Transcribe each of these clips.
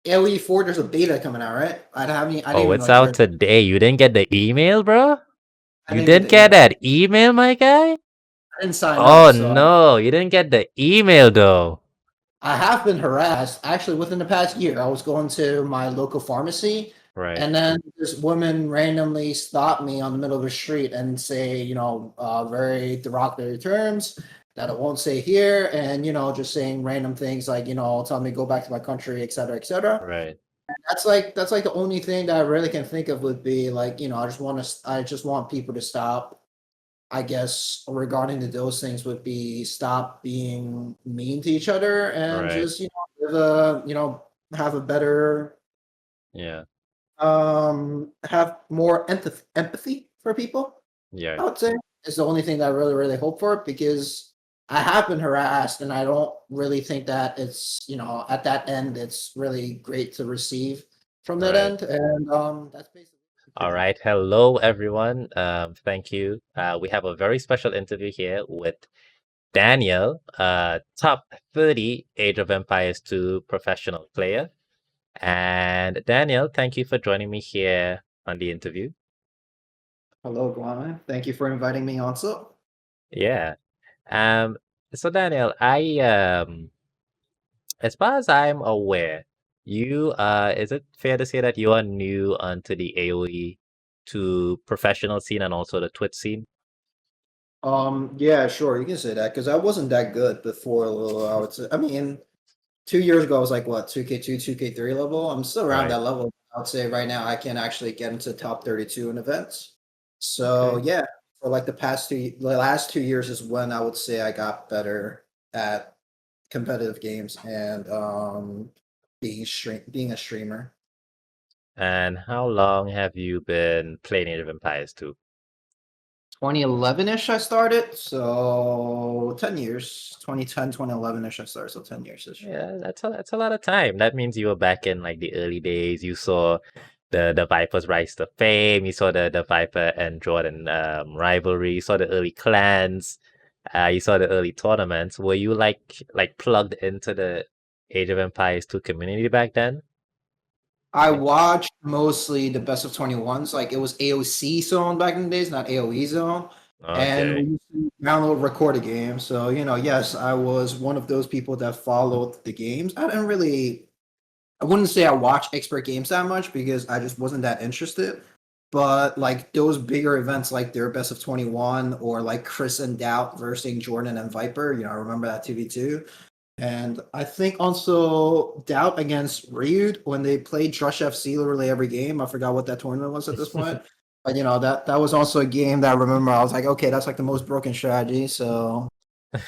AoE 4, there's a beta coming out, right? I didn't Oh, even it's like out read. today. You didn't get the email, bro? I You didn't get didn't the get email. that email, my guy? I didn't sign up, Oh so no, you didn't get the email though. I have been harassed. Actually, within the past year, I was going to my local pharmacy, Right, and then this woman randomly stopped me on the middle of the street and say, very derogatory terms that I won't say here, and just saying random things like, telling me to go back to my country, et cetera, et cetera. right, That's like the only thing that I really can think of would be like, I just want people to stop. I guess regarding to those things would be stop being mean to each other and right. just have a better Yeah, have more empathy for people. yeah, I would say is the only thing that I really hope for because I have been harassed and I don't really think that it's at that end it's really great to receive from that right. end and that's basically All it. right. Hello, everyone. Thank you. We have a very special interview here with Daniel, top 30 Age of Empires 2 professional player. And Daniel, thank you for joining me here on the interview. Hello, Guana. Thank you for inviting me on. So. Yeah. Um, so Daniel, as far as I'm aware, is it fair to say that you are new onto the AoE to professional scene and also the Twitch scene? Yeah, sure, you can say that because I wasn't that good before. I would say. I mean, 2 years ago, I was like what 2K2, 2K3 level. I'm still around Right. that level. I would say right now I can actually get into top 32 in events. So Okay. yeah, for like the last 2 years is when I would say I got better at competitive games and being a streamer. And how long have you been playing Age of Empires 2? 2011-ish I started, so 10 years. 2010, 2011-ish I started, so 10 years ish. Yeah, that's a lot of time. That means you were back in like the early days. You saw the Vipers rise to fame. You saw the Viper and Jordan rivalry. You saw the early clans. You saw the early tournaments. Were you like plugged into the Age of Empires 2 community back then? I Like, watched mostly the best of 21s. Like it was AOC zone back in the days, not AOE zone. And we okay. used to download record a game. So, yes, I was one of those people that followed the games. I wouldn't say I watched expert games that much because I just wasn't that interested. But like those bigger events like their best of 21 or like Chris and Doubt versus Jordan and Viper, I remember that TV2. And I think also Doubt against Ryud when they played Drush FC literally every game. I forgot what that tournament was at this point. But that was also a game that I remember I was like, okay, that's like the most broken strategy. So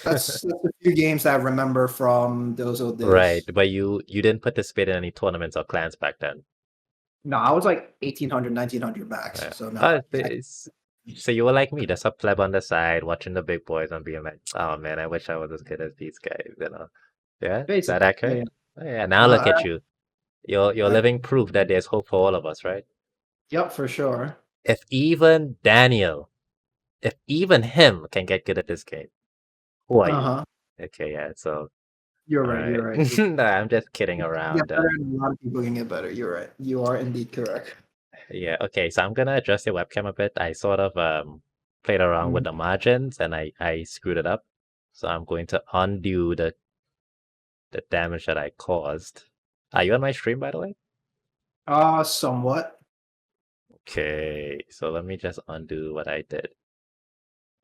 that's a few games that I remember from those old Right, days. but you didn't participate in any tournaments or clans back then. No, I was like 1800, 1900 max. Right. So no, Oh, I so you were like me, just a pleb on the side, watching the big boys and being like, "Oh man, I wish I was as good as these guys." Yeah, is that basically, accurate? yeah. Oh, yeah. Now look Uh, at you. You're I, living proof that there's hope for all of us, right? yep, for sure. If even Daniel, if even him can get good at this game, who are you? Uh-huh. Okay, yeah. So, You're all right. right. You're right. No, I'm just kidding You can get around. better, and a lot of people can get better. You're right. You are indeed correct. Yeah, okay, so I'm gonna adjust your webcam a bit. I sort of played around with Mhm. the margins and I screwed it up. So I'm going to undo the damage that I caused. Are you on my stream, by the way? Somewhat. Okay, so let me just undo what I did.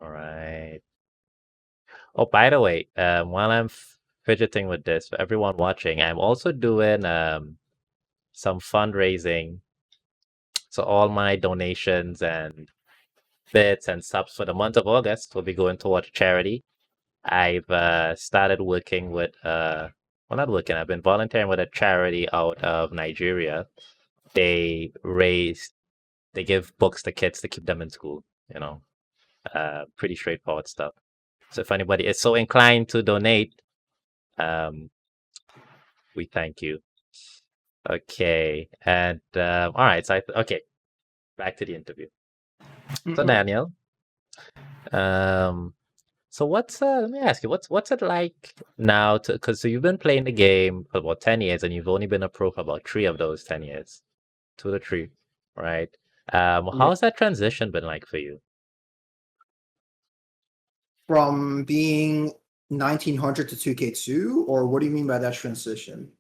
All right. Oh, by the way, while I'm fidgeting with this, for everyone watching, I'm also doing some fundraising. So all my donations and bits and subs for the month of August will be going towards charity. I've started working with well, not working, I've been volunteering with a charity out of Nigeria. They raise they give books to kids to keep them in school, you know. Pretty straightforward stuff. So if anybody is so inclined to donate, um, we thank you. Okay. And all right, so okay, back to the interview. So Mhm. Daniel, um So let me ask you, what's it like now to, because so you've been playing the game for about 10 years and you've only been a pro for about 3 of those 10 years, 2 to 3, right? Yeah. How's that transition been like for you? From being 1900 to 2K2, or what do you mean by that transition?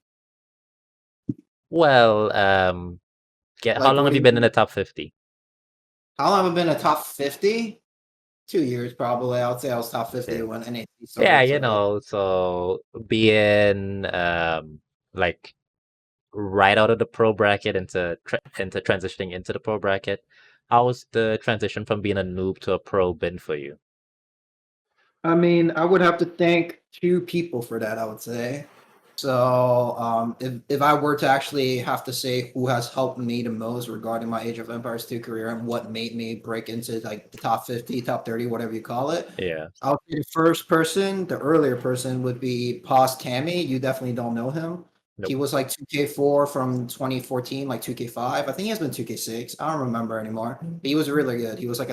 Well, how Like, long what have do you you been in mean? the top 50? How long have I been a top 50? 2 years probably. I would say I was top 50 Okay. when NAC Yeah, started. So yeah. so being like right out of the pro bracket into transitioning into the pro bracket, how's the transition from being a noob to a pro been for you? I mean, I would have to thank two people for that, I would say. So, if I were to actually have to say who has helped me the most regarding my Age of Empires 2 career and what made me break into like the top 50, top 30, whatever you call it, Yeah. I would say the first person, the earlier person would be Paz Tammy. You definitely don't know him. He Nope. was like 2K4 from 2014, like 2K5. I think he has been 2K6. I don't remember anymore. But he was really good. He was like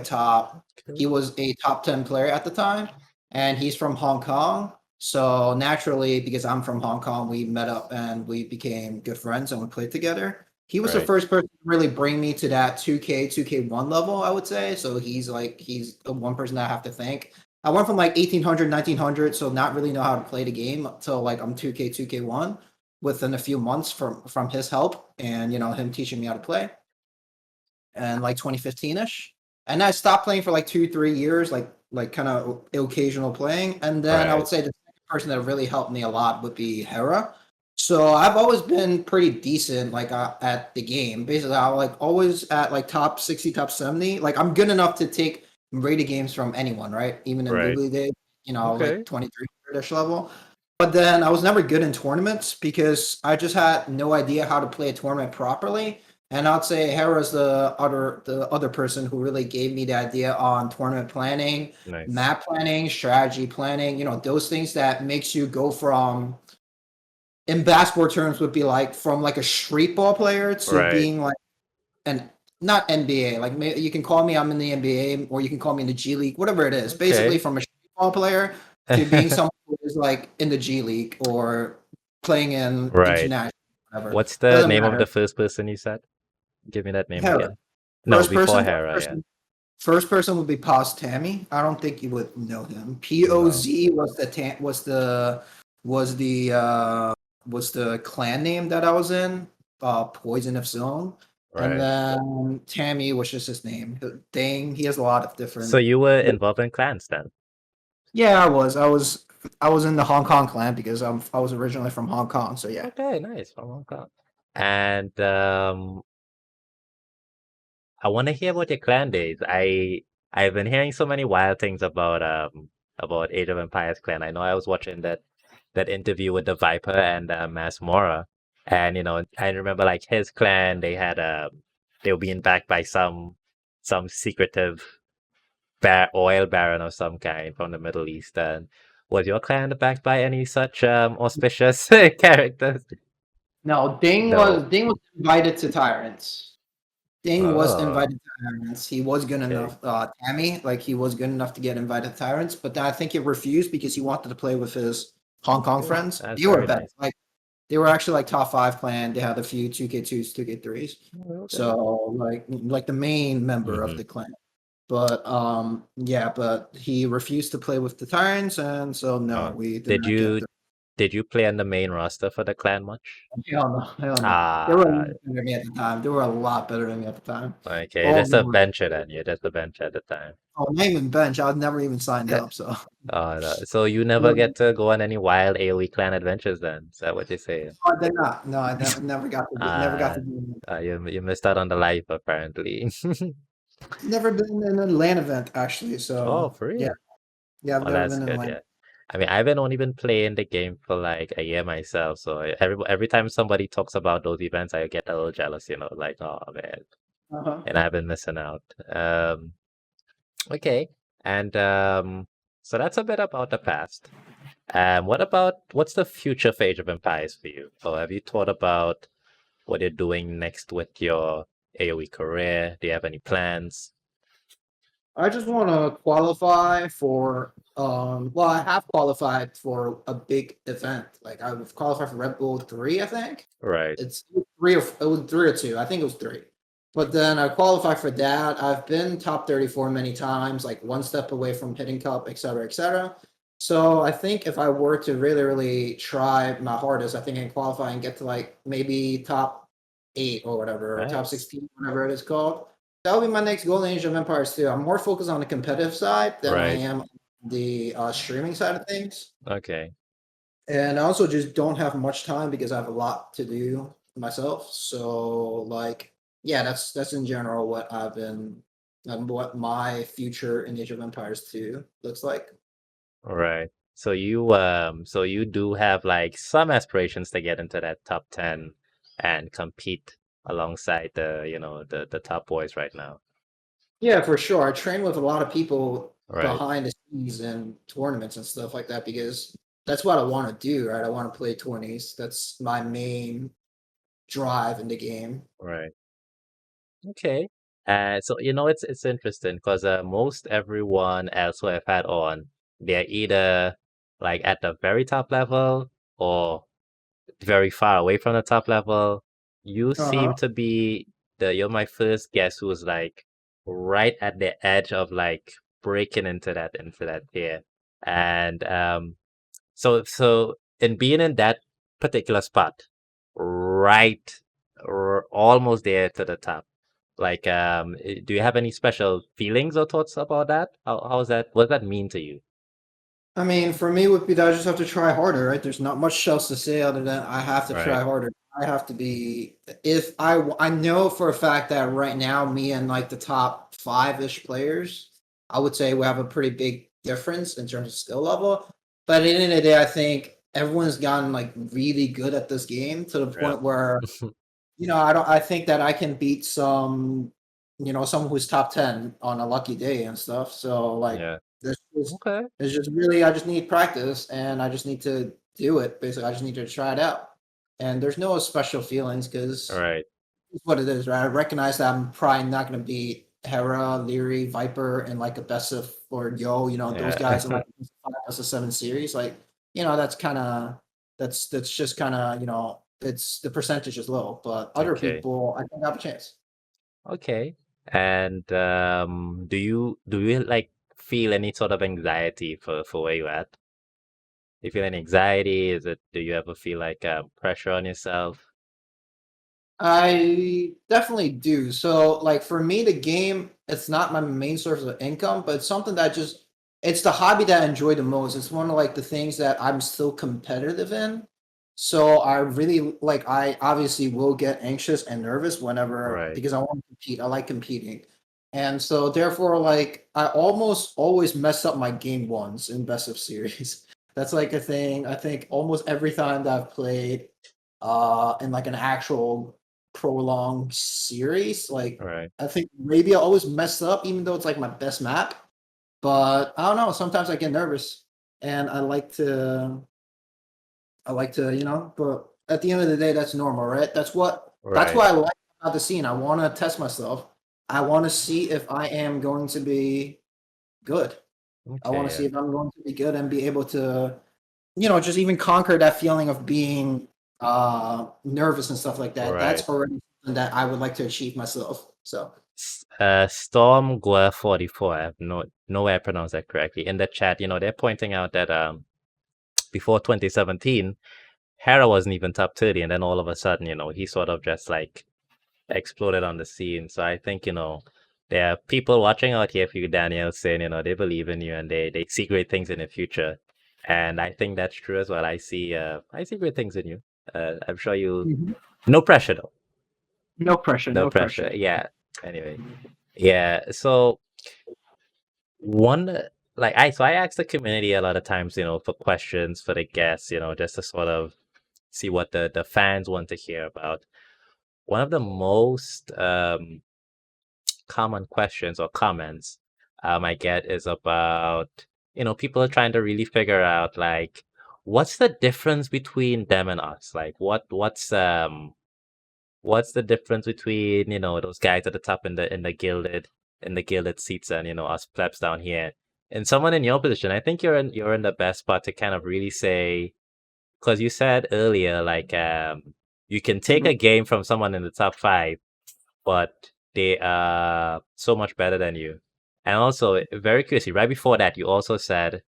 he was a top 10 player at the time, and he's from Hong Kong. So naturally, because I'm from Hong Kong, we met up and we became good friends and we played together. He was the Right. first person to really bring me to that 2K, 2K1 level, I would say. So he's the one person that I have to thank. I went from like 1800, 1900, so not really know how to play the game until like I'm 2K, 2K1 within a few months from his help and him teaching me how to play and like 2015ish. And I stopped playing for like 2, 3 years, like kind of occasional playing. And then I would Right. say the second person that really helped me a lot would be Hera. So I've always been pretty decent like at the game. Basically, I like always at like top 60, top 70. Like I'm good enough to take rated games from anyone, right? Even in Right. Googly days, like Okay. 2300ish level. But then I was never good in tournaments because I just had no idea how to play a tournament properly. And I'd say Hera's the other person who really gave me the idea on tournament planning, Nice. map planning, strategy planning, those things that makes you go from in basketball terms would be like from like a street ball player to Right. being like an not NBA. Like maybe you can call me I'm in the NBA or you can call me in the G League, whatever it is. Basically Okay. from a street ball player to being someone who is like in the G League or playing in Right. international, whatever. What's the Doesn't name of matter. the first person you said? Give me that name Hera. again. No, First before person, first Hera, yeah. person, first person would be Paz Tammy. I don't think you would know him. No. POZ was the clan name that I was in, Poison of Zone. And Right. then Tammy was just his name. Dang, he has a lot of So different. you were involved in clans then? Yeah, I was in the Hong Kong clan because I was originally from Hong Kong. So yeah. Okay, nice. From Hong Kong. And I want to hear about your clan days. I've been hearing so many wild things about Age of Empires clan. I know I was watching that interview with the Viper and Masmora, and I remember like his clan they were being backed by some secretive oil baron of some kind from the Middle East. And was your clan backed by any such auspicious characters? No, No. Ding was invited to Tyrants. Ding was Oh, invited to Tyrants. He was good okay. enough. Tammy, like he was good enough to get invited to Tyrants, but then I think he refused because he wanted to play with his Hong Kong Okay, friends. that's They were very better. nice. Like they were actually like top five clan. They had a few 2K2s, 2K3s. Okay. So like the main member of Hmm. the clan. But yeah, but he refused to play with the Tyrants, and so no, Oh, we did did not get you the did you play on the main roster for the clan much? hell no, hell no. They were a Ah, lot better than me at the time. They were a lot better than me at the time. okay. You're All of just a them were bencher then. You're just a bencher at the time. oh, not even bench. I was never even signed up. So Oh, no. So you never no, get to go on any wild AoE clan adventures then? Is that what you're saying? I did not. No, I never got to Uh, do it. you missed out on the life apparently. Never been in a LAN event actually. Oh, So for yeah, real? yeah, I've Well, never that's been in a good, LAN. yeah. I mean, I've only been playing the game for like a year myself, so every time somebody talks about those events, I get a little jealous, like, oh man, Uh-huh. and I've been missing out. Okay, and so that's a bit about the past. What's the future for Age of Empires for you? So have you thought about what you're doing next with your AoE career? Do you have any plans? I just want to qualify for Well, I have qualified for a big event. Like I've qualified for Red Bull 3, I think. Right. It's it was 3 or 2. I think it was 3. But then I qualified for that. I've been top 34 many times, like one step away from hitting cup, et cetera, et cetera. So I think if I were to really, really try my hardest, I think I can qualify and get to like maybe top 8 or whatever, or top Nice. 16, whatever it is called. That will be my next goal in Age of Empires too. I'm more focused on the competitive side than I Right. am the streaming side of things. Okay. And I also just don't have much time because I have a lot to do myself. So like, yeah, that's in general what I've been and what my future in Age of Empires 2 looks like. All right. So you do have like some aspirations to get into that top 10 and compete alongside the top boys right now. Yeah, for sure. I train with a lot of people Right. behind the scenes and tournaments and stuff like that because that's what I want to do, right? I want to play 20s. That's my main drive in the game. Right. Okay. So it's interesting because most everyone else who I've had on, they're either like at the very top level or very far away from the top level. You seem Uh-huh. to be you're my first guest who's like right at the edge of like breaking into that tier. And so in being in that particular spot, right, almost there to the top. Like, do you have any special feelings or thoughts about that? How's that? What does that mean to you? I mean, for me, would be that I just have to try harder, right? There's not much else to say other than I have to Right, try harder. I have to be. If I know for a fact that right now, me and like the top 5-ish players, I would say we have a pretty big difference in terms of skill level. But at the end of the day, I think everyone's gotten like really good at this game to the yeah, point where I don't. I think that I can beat someone who's top 10 on a lucky day and stuff. So like, yeah. this is Okay, it's just really I just need practice and I just need to do it. Basically, I just need to try it out. And there's no special feelings all because right, it's what it is, right? I recognize that I'm probably not going to beat Hera, Leary, Viper, and like a best of or Yo. Those yeah, guys in like a best of 7 series. Like, that's kind of that's just kind of it's the percentage is low, but other okay, people I think have a chance. okay. And do you like feel any sort of anxiety for where you at? Do you feel any anxiety? Do you ever feel like pressure on yourself? I definitely do. So, like for me, the game it's not my main source of income, but it's something that just it's the hobby that I enjoy the most. It's one of like the things that I'm still competitive in. So I really like I obviously will get anxious and nervous whenever Right, because I want to compete. I like competing. And so therefore like I almost always mess up my game ones in best of series. That's like a thing. I think almost every time that I've played in like an actual prolonged series. Like right, I think Arabia always messed up, even though it's like my best map. But I don't know. Sometimes I get nervous, and I like to. But at the end of the day, that's normal, right? That's right. what I like about the scene. I want to test myself. I want to see if I am going to be good. I want Okay, to yeah, see if I'm going to be good and be able to just even conquer that feeling of being nervous and stuff like that. right. That's already something that I would like to achieve myself. So Storm Guer 44. I have no way I pronounce that correctly. In the chat, they're pointing out that before 2017, Hera wasn't even top 30, and then all of a sudden, he sort of just like exploded on the scene. So I think, there are people watching out here for you, Daniel, saying, they believe in you and they see great things in the future. And I think that's true as well. I see great things in you. I'm sure you Mhm. no pressure though. No pressure, No no pressure. pressure. Yeah. Anyway. Yeah. So one I ask the community a lot of times, for questions for the guests, just to sort of see what the fans want to hear about. One of the most common questions or comments I get is about, people are trying to really figure out like what's the difference between them and us? Like what's the difference between, those guys at the top in the gilded seats and, us plebs down here? and someone in your position, I think you're in the best spot to kind of really say, because you said earlier, like you can take a Mhm. game from someone in the top five, but they are so much better than you. And also, very curiously, right before that, you also said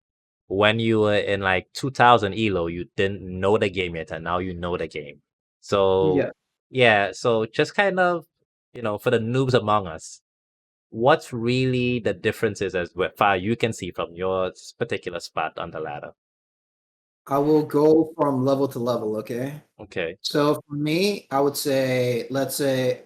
when you were in like 2000 Elo, you didn't know the game yet, and now you know the game. So Yeah. yeah, so just kind of, for the noobs among us, what's really the differences as far you can see from your particular spot on the ladder? I will go from level to level, okay? Okay, So for me, I would say, let's say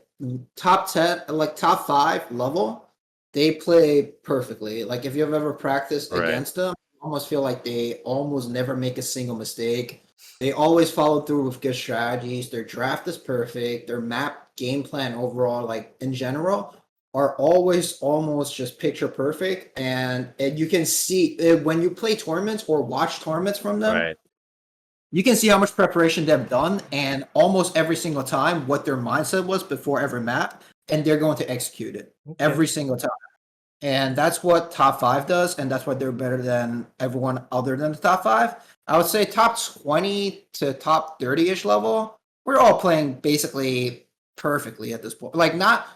top 10, like top 5 level, they play perfectly. Like if you've ever practiced right, against them, you almost feel like they almost never make a single mistake. They always follow through with good strategies. Their draft is perfect. Their map game plan overall, like in general, are always almost just picture perfect. And you can see when you play tournaments or watch tournaments from them, right. you can see how much preparation they've done and almost every single time what their mindset was before every map, and they're going to execute it Okay, every single time. And that's what top 5 does, and that's why they're better than everyone other than the top 5. I would say top 20 to top 30-ish level, we're all playing basically perfectly at this point. Like not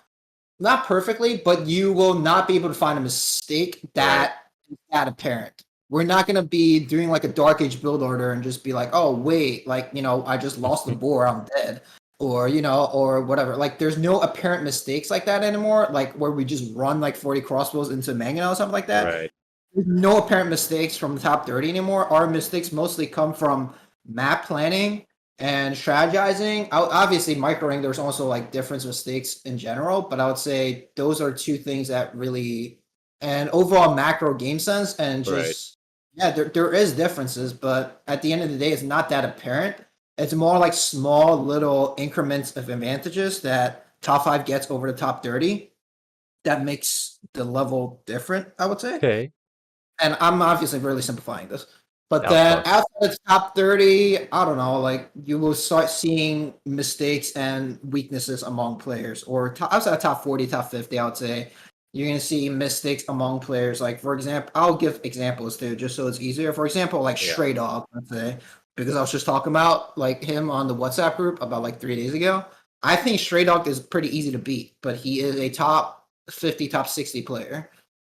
perfectly, but you will not be able to find a mistake right. that is that apparent. We're not going to be doing like a Dark Age build order and just be like, oh, wait, like, I just lost the boar, I'm dead. Or whatever. Like, there's no apparent mistakes like that anymore, like where we just run like 40 crossbows into Mangano or something like that. Right, There's no apparent mistakes from the top 30 anymore. Our mistakes mostly come from map planning and strategizing. Obviously, microing, there's also like difference mistakes in general, but I would say those are two things that really, and overall macro game sense, and right, just, yeah, there is differences, but at the end of the day, it's not that apparent. It's more like small little increments of advantages that top 5 gets over the top 30 that makes the level different, I would say. okay. And I'm obviously really simplifying this. But Of then course. outside the top 30, I don't know, like you will start seeing mistakes and weaknesses among players. Or outside the top 40, top 50, I would say, you're going to see mistakes among players. Like, for example, I'll give examples too, just so it's easier. For example, like Yeah. Stray Dog, let's say, because I was just talking about like him on the WhatsApp group about like 3 days ago. I think Stray Dog is pretty easy to beat, but he is a top 50, top 60 player,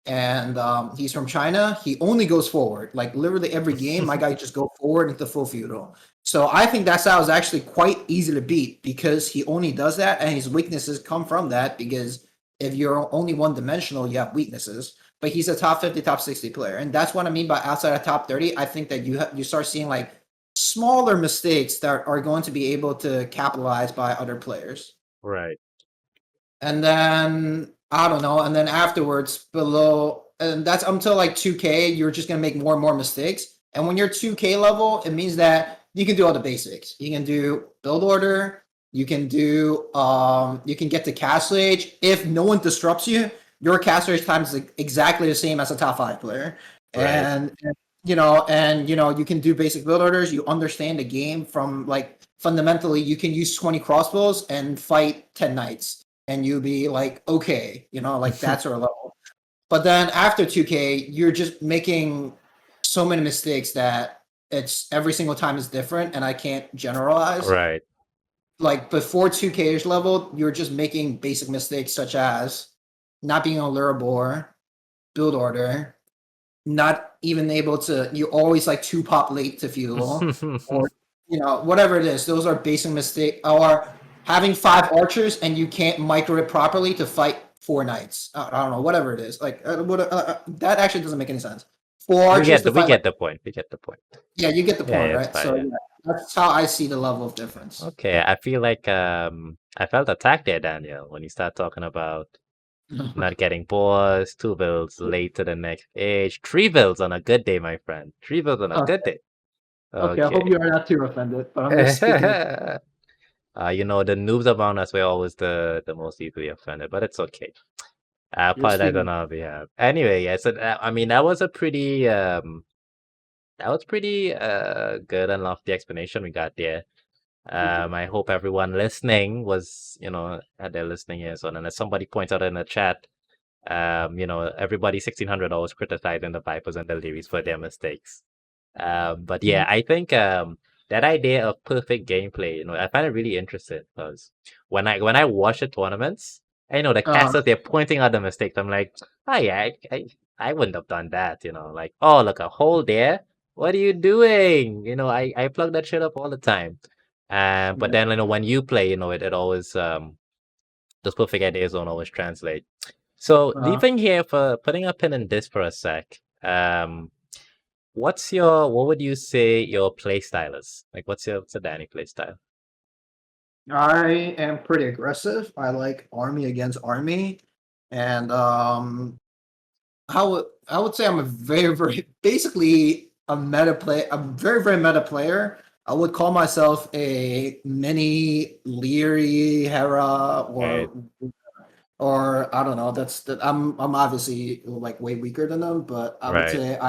and he's from China. He only goes forward. Like literally every game, my guy just go forward into full feudal. So I think that style is actually quite easy to beat because he only does that, and his weaknesses come from that. Because if you're only one dimensional, you have weaknesses. But he's a top 50, top 60 player, and that's what I mean by outside of top 30. I think that you start seeing like smaller mistakes that are going to be able to capitalize by other players. Right. And then I don't know, and then afterwards below, and that's until like 2K, you're just gonna make more and more mistakes. And when you're 2K level, it means that you can do all the basics. You can do build order, you can get to castle age. If no one disrupts you, your castle age time is exactly the same as a top 5 player. Right. And you can do basic build orders. You understand the game from like fundamentally, you can use 20 crossbows and fight 10 knights and you be like, okay, like that sort of level. But then after 2K, you're just making so many mistakes that it's every single time is different, and I can't generalize. Right. Like before 2K's level, you're just making basic mistakes such as not being on Lurabor, build order, not even able to, you're always like 2 pop late to fuel, or whatever it is. Those are basic mistakes. Or having 5 archers and you can't micro it properly to fight 4 knights. I don't know, whatever it is. Like that actually doesn't make any sense. Four we archers get to the we fight like, get the point. We get the point. yeah, you get the Yeah, point, yeah, it's right? fine. So Yeah. yeah, that's how I see the level of difference. Okay, I feel like I felt attacked there, Daniel, when you start talking about not getting boars, 2 builds late to the next age, 3 builds on a good day, my friend. 3 builds on a good Okay. day. Okay, I hope Okay. you are not too offended, but I'm just speaking. The noobs among us were always the most easily offended, but it's okay. I You're apologize on speaking. our behalf. Anyway, yeah, so I mean that was pretty good and lofty explanation we got there. I hope everyone listening was, had their listening ears on. And as somebody pointed out in the chat, Everybody 1600 always criticizing the Vipers and the Learys for their mistakes. But Mhm. yeah, I think that idea of perfect gameplay, I find it really interesting because when I watch the tournaments, the Uh, casters they're pointing out the mistakes. I'm like, oh yeah, I wouldn't have done that, like, oh look, a hole there. What are you doing? I plug that shit up all the time. But yeah. then when you play, it always those perfect ideas don't always translate. So Uh, leaving here for putting a pin in this for a sec. What would you say your play style is? Like what's a Danny play style? I am pretty aggressive. I like army against army, and I would say I'm a very very basically a meta play. A very very meta player. I would call myself a mini Leary Hera Right, or I don't know. That's that. I'm obviously like way weaker than them, but I would right. say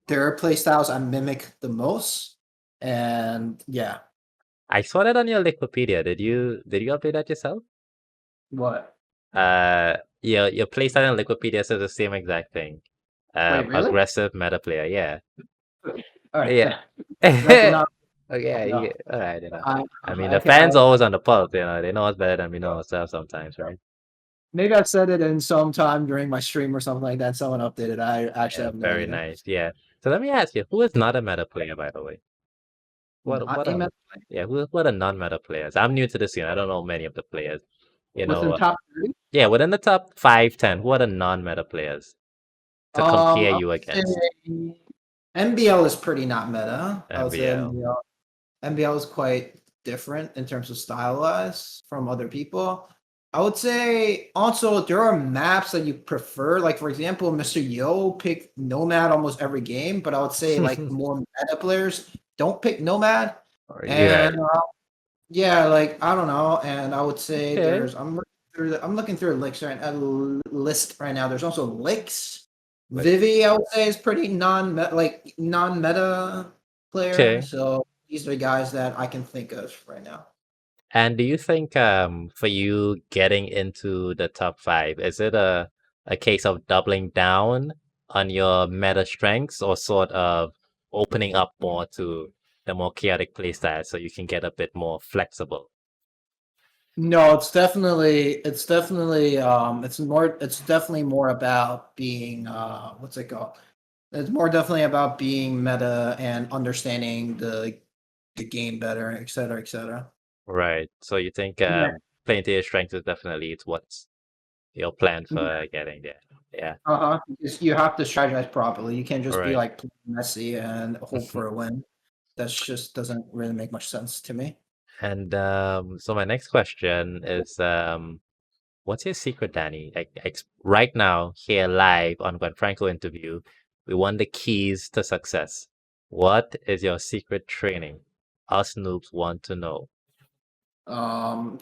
their play styles I mimic the most, and yeah. I saw that on your Wikipedia. Did you update that yourself? What? Your play style on Wikipedia says the same exact thing. Wait, really? Aggressive meta player. Yeah, All right. yeah. That did not. Okay, No. all right. I mean, the Okay. fans are always on the pulse. They know us better than we know ourselves sometimes, right? Maybe I said it in some time during my stream or something like that. Someone updated. I actually Yeah, have no very idea. nice. Yeah. So let me ask you, who is not a meta player, by the way? What Not what a are meta yeah, what are non-meta players? I'm new to the scene. I don't know many of the players. You within know, top 30. yeah, within the top 5, 10, who are the non-meta players to compare I you would against? say NBL is pretty not meta. I would say MVL. NBL is quite different in terms of style wise from other people. I would say also there are maps that you prefer. Like for example, Mr. Yo picked Nomad almost every game, but I would say like more meta players don't pick Nomad. You're right. And yeah, like I don't know. And I would say Okay. I'm looking through a list right now. There's also Licks. Like, Vivi, I would say, is pretty non-meta player. okay. So these are the guys that I can think of right now. And do you think for you getting into the top 5, is it a case of doubling down on your meta strengths or sort of opening up more to the more chaotic playstyle so you can get a bit more flexible? No, it's definitely more about being what's it called? It's more definitely about being meta and understanding the game better, et cetera, et cetera. Right. So you think Yeah. playing to your strengths is definitely it's what's your plan for getting there. Yeah. Uh-huh. Because you have to strategize properly. You can't just be Right. like messy and hope for a win. That just doesn't really make much sense to me. And so my next question is what's your secret, Danny? Like right now, here live on Gwen Franco interview, we want the keys to success. What is your secret training? Us noobs want to know.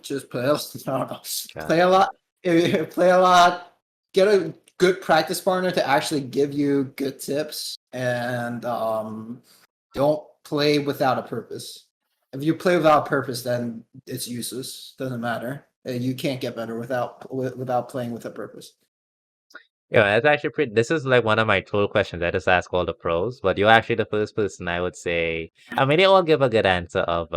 Just play. I don't know. Yeah. Play a lot. Play a lot. Get a good practice partner to actually give you good tips, and don't play without a purpose. If you play without a purpose, then it's useless. Doesn't matter. You can't get better without playing with a purpose. Yeah, that's actually pretty. This is like one of my tool questions. I just ask all the pros, but you're actually the first person I would say. I mean, they all give a good answer of,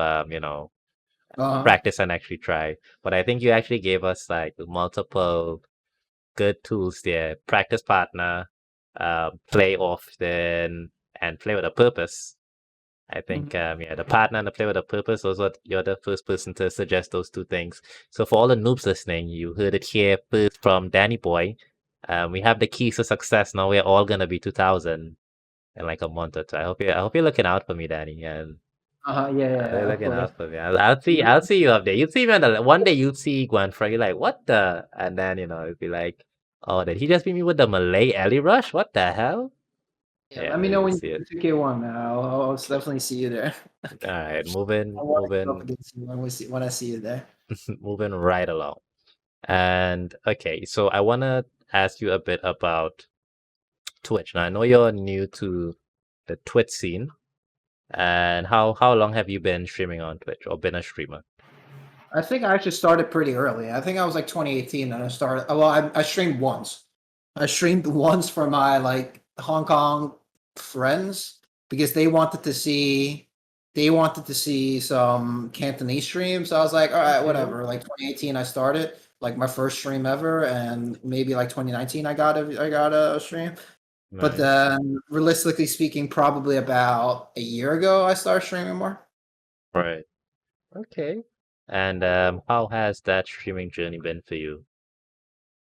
Uh-huh. practice and actually try. But I think you actually gave us like multiple good tools there. Practice partner, play often, and play with a purpose. I think, Mhm. yeah, the partner and the play with a purpose, you're the first person to suggest those two things. So for all the noobs listening, you heard it here first from Danny Boy. We have the keys to success. Now we're all gonna be 2000 in like a month or two. I hope you're looking out for me, Danny, and Uh-huh. Yeah, yeah, you're yeah, of looking course. out for me. I'll see you up there. You'll see me one day. You'll see Gwen Frey. You're like, what the? And then it'll be like, oh, did he just beat me with the Malay alley rush? What the hell? Yeah, let Yeah, me know you'll when you see it. get to K1, man. I'll definitely see you there. All right, I moving, want to go up moving, against you when I see you there. moving right along. And okay, so I want to ask you a bit about Twitch. Now, I know you're new to the Twitch scene, and how long have you been streaming on Twitch or been a streamer? I think I actually started pretty early. I think I was like 2018 and I started. Well, I streamed once. I streamed once for my like Hong Kong friends because they wanted to see some Cantonese streams. So I was like, all right, Okay. whatever. Like 2018, I started like my first stream ever, and maybe like 2019, I got a stream. But Nice. then, realistically speaking, probably about a year ago, I started streaming more. Right. Okay. And how has that streaming journey been for you?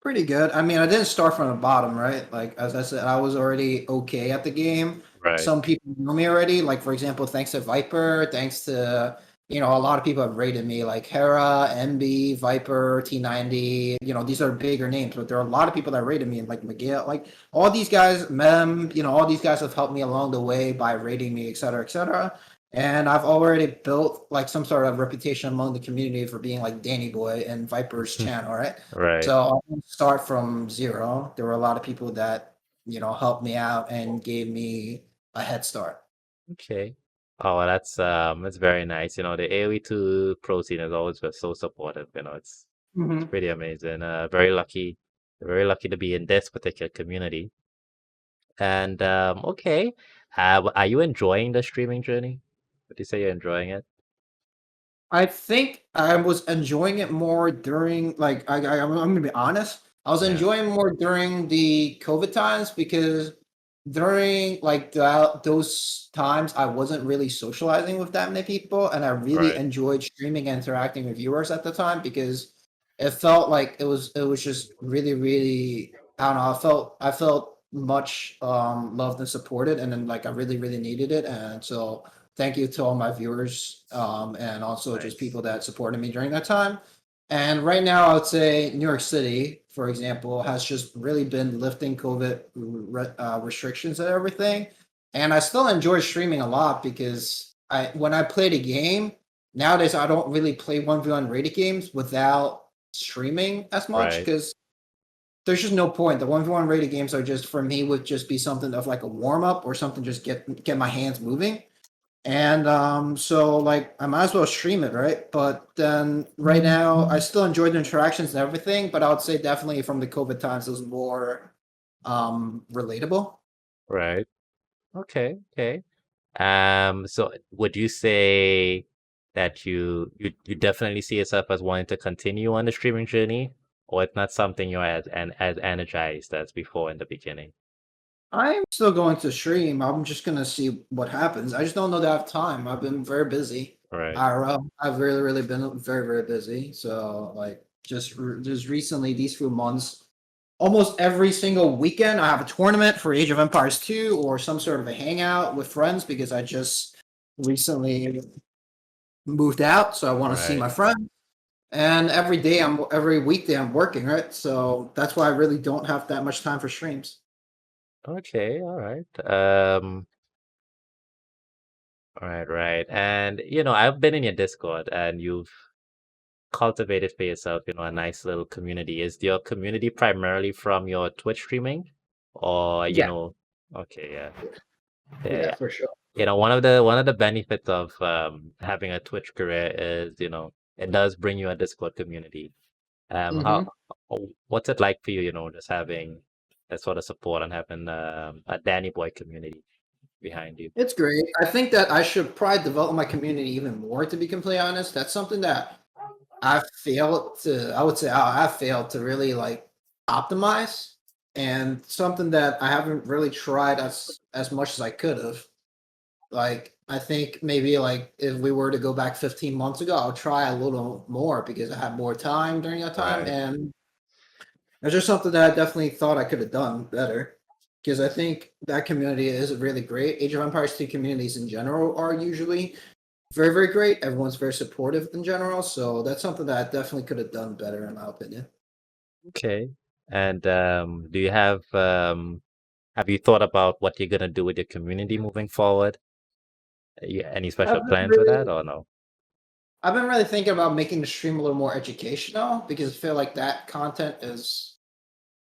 Pretty good. I mean, I didn't start from the bottom, right? Like as I said, I was already okay at the game. Right. Some people knew me already. Like for example, thanks to Viper, thanks to a lot of people have rated me, like Hera, MB, Viper, T90. These are bigger names, but there are a lot of people that rated me, like Miguel, like all these guys, Mem. All these guys have helped me along the way by rating me, et cetera, et cetera. And I've already built like some sort of reputation among the community for being like Danny Boy and Viper's channel, right? Right. So I didn't start from zero. There were a lot of people that, helped me out and gave me a head start. Okay. Oh, well, that's very nice. The AoE2 pro scene has always been so supportive. It's Hmm. pretty amazing. Very lucky to be in this particular community. And okay, are you enjoying the streaming journey? Would you say you're enjoying it? I think I was enjoying it more during, like, I'm gonna be honest. I was Yeah. enjoying more during the COVID times because during like those times I wasn't really socializing with that many people, and I really Right. enjoyed streaming and interacting with viewers at the time because it felt like it was just really really, I don't know, I felt much loved and supported, and then like I really really needed it, and so thank you to all my viewers, and also just Nice. people that supported me during that time. And right now, I would say New York City, for example, has just really been lifting COVID restrictions and everything. And I still enjoy streaming a lot because when I play the game nowadays, I don't really play 1v1 rated games without streaming as much Right. because there's just no point. The 1v1 rated games are just, for me, would just be something of like a warm up or something, just get my hands moving. And so like I might as well stream it, right? But then right now I still enjoy the interactions and everything, but I would say definitely from the COVID times it was more relatable. Right. Okay. Okay. So would you say that you definitely see yourself as wanting to continue on the streaming journey, or it's not something you're as energized as before in the beginning? I'm still going to stream. I'm just gonna see what happens. I just don't know that I have time. I've been very busy. Right. IRL. I've really, really been very, very busy. So like just recently, these few months, almost every single weekend, I have a tournament for Age of Empires 2 or some sort of a hangout with friends because I just recently moved out, so I want to see Right. my friends. And every weekday I'm working, right? So that's why I really don't have that much time for streams. Okay. All right. Right. Right. And I've been in your Discord, and you've cultivated for yourself, a nice little community. Is your community primarily from your Twitch streaming, or Yeah, Okay. Yeah. Yeah. yeah, Yeah. for sure. One of the benefits of having a Twitch career is, it does bring you a Discord community. Hmm. What's it like for you, just having that sort of support and having a Danny Boy community behind you? It's great. I think that I should probably develop my community even more, to be completely honest. That's something that I would say I failed to really like optimize, and something that I haven't really tried as much as I could have. Like I think maybe like if we were to go back 15 months ago, I'll try a little more because I had more time during that time, Right. and it's just something that I definitely thought I could have done better. Because I think that community is really great. Age of Empires 2 communities in general are usually very, very great. Everyone's very supportive in general. So that's something that I definitely could have done better, in my opinion. Okay. And do you have you thought about what you're gonna do with your community moving forward? Any I've special been plans with that really, or no? I've been really thinking about making the stream a little more educational because I feel like that content is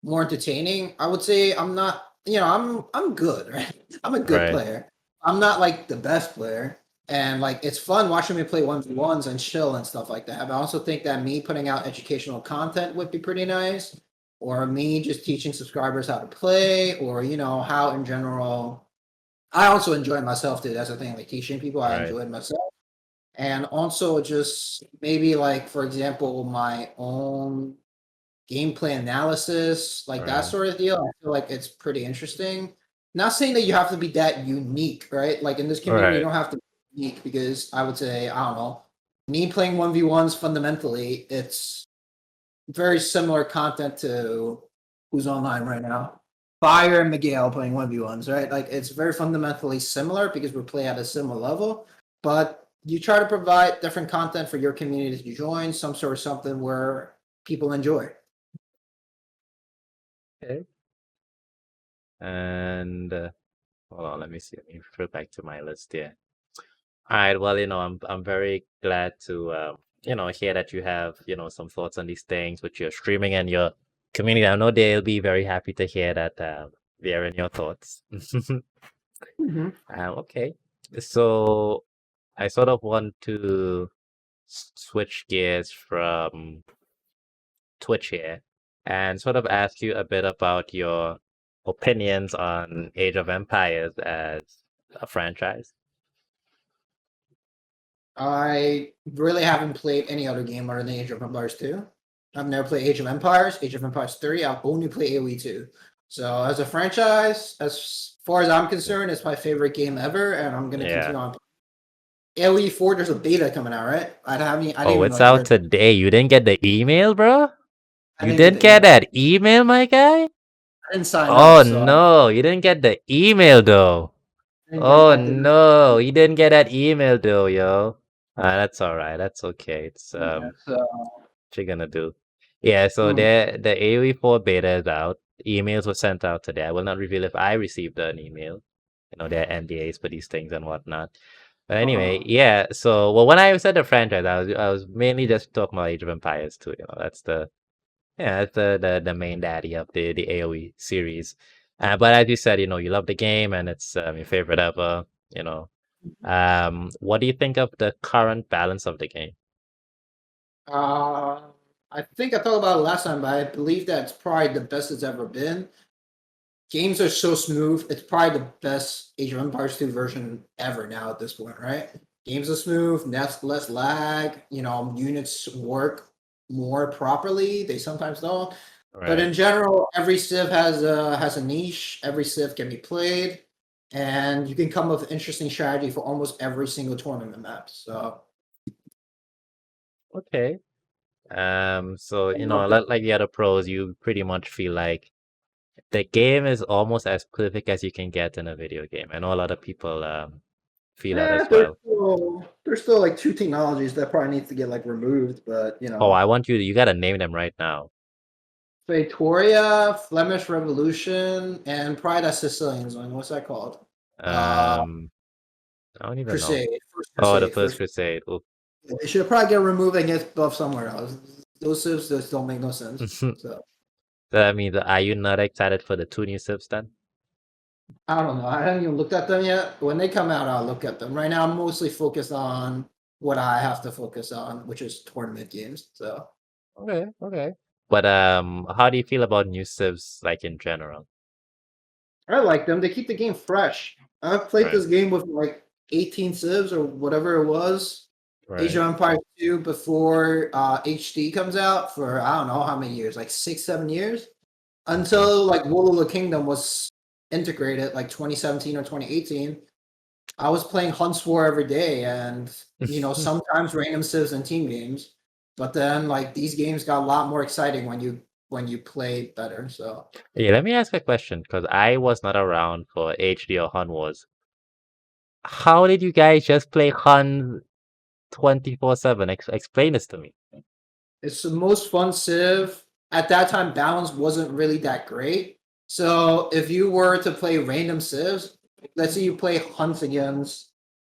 more entertaining. I would say I'm not, I'm good, right? I'm a good Right. player. I'm not like the best player. And like it's fun watching me play 1v1s and chill and stuff like that. But I also think that me putting out educational content would be pretty nice. or me just teaching subscribers how to play, or how in general. I also enjoy myself too. That's the thing. Like teaching people, I Right. enjoyed myself, and also just maybe like for example, my own gameplay analysis, like that Right. sort of deal. I feel like it's pretty interesting. Not saying that you have to be that unique, right? Like in this community, you Right. don't have to be unique because I would say, I don't know, me playing 1v1s fundamentally, it's very similar content to who's online right now. Fire and Miguel playing 1v1s, right? Like it's very fundamentally similar because we play at a similar level, but you try to provide different content for your community to join, some sort of something where people enjoy. Okay. And hold on, let me see. Let me refer back to my list here. All right. Well, I'm very glad to hear that you have some thoughts on these things with your streaming and your community. I know they'll be very happy to hear that they're in your thoughts. Mhm. Okay. So I sort of want to switch gears from Twitch here and sort of ask you a bit about your opinions on Age of Empires as a franchise. I really haven't played any other game other than Age of Empires 2. I've never played Age of Empires, Age of Empires 3. I've only played AoE 2. So as a franchise, as far as I'm concerned, it's my favorite game ever, and I'm gonna Yeah. continue on. AoE 4, there's a beta coming out, right? I didn't Oh, even know it's if you out heard. today. You didn't get the email, bro? I You didn't get didn't the get email. that email, my guy? I didn't sign up, Oh so no, you didn't get the email though. I didn't get Oh that. Didn't. no, you didn't get that email though, yo. That's all right. That's okay. It's Yeah, so what you gonna do? Yeah, so mm, the AoE 4 beta is out. Emails were sent out today. I will not reveal if I received an email. There are NDAs for these things and whatnot. But anyway, uh, yeah. So, well, when I said the franchise, I was mainly just talking about Age of Empires too. That's the main daddy of the AoE series. But as you said, you love the game and it's your favorite ever. You know, what do you think of the current balance of the game? uh, I think I talked about it last time, but I believe that it's probably the best it's ever been. Games are so smooth. It's probably the best Age of Empires 2 version ever now at this point, right? Games are smooth, less lag, units work more properly. They sometimes don't. But Right. in general, every Civ has a niche. Every Civ can be played, and you can come up with interesting strategy for almost every single tournament map. So Okay. So I love it. like the other pros, you pretty much feel like the game is almost as perfect as you can get in a video game. I know a lot of people feel that as There's well. still like two technologies that probably needs to get like removed, but Oh, I want you gotta name them right now. Victoria, Flemish Revolution, and Pride of Sicilians one. What's that called? Uh, Um, I don't even know. Crusade. First Oh, the Crusade. First First. Crusade. Oof. They should probably get removed and get buffed somewhere else. Those civs just don't make no sense. So I mean, are you not excited for the two new Civs then? I don't know. I haven't even looked at them yet. When they come out, I'll look at them. Right now, I'm mostly focused on what I have to focus on, which is tournament games. So Okay, okay. But how do you feel about new Civs like in general? I like them. They keep the game fresh. I've played Right, this game with like 18 civs or whatever it was. Age right. of Empires 2 before HD comes out for I don't know how many years, like 6, 7 years. Okay. Until like World of the Kingdom was integrated, like 2017 or 2018. I was playing Hunts War every day and sometimes random civs and team games. But then like these games got a lot more exciting when you play better. So Yeah, let me ask a question because I was not around for HD or Hun Wars. How did you guys just play Hun 24/7? Explain this to me. it's the most fun civ. At that time, balance wasn't really that great. So if you were to play random civs, let's say you play hunts against,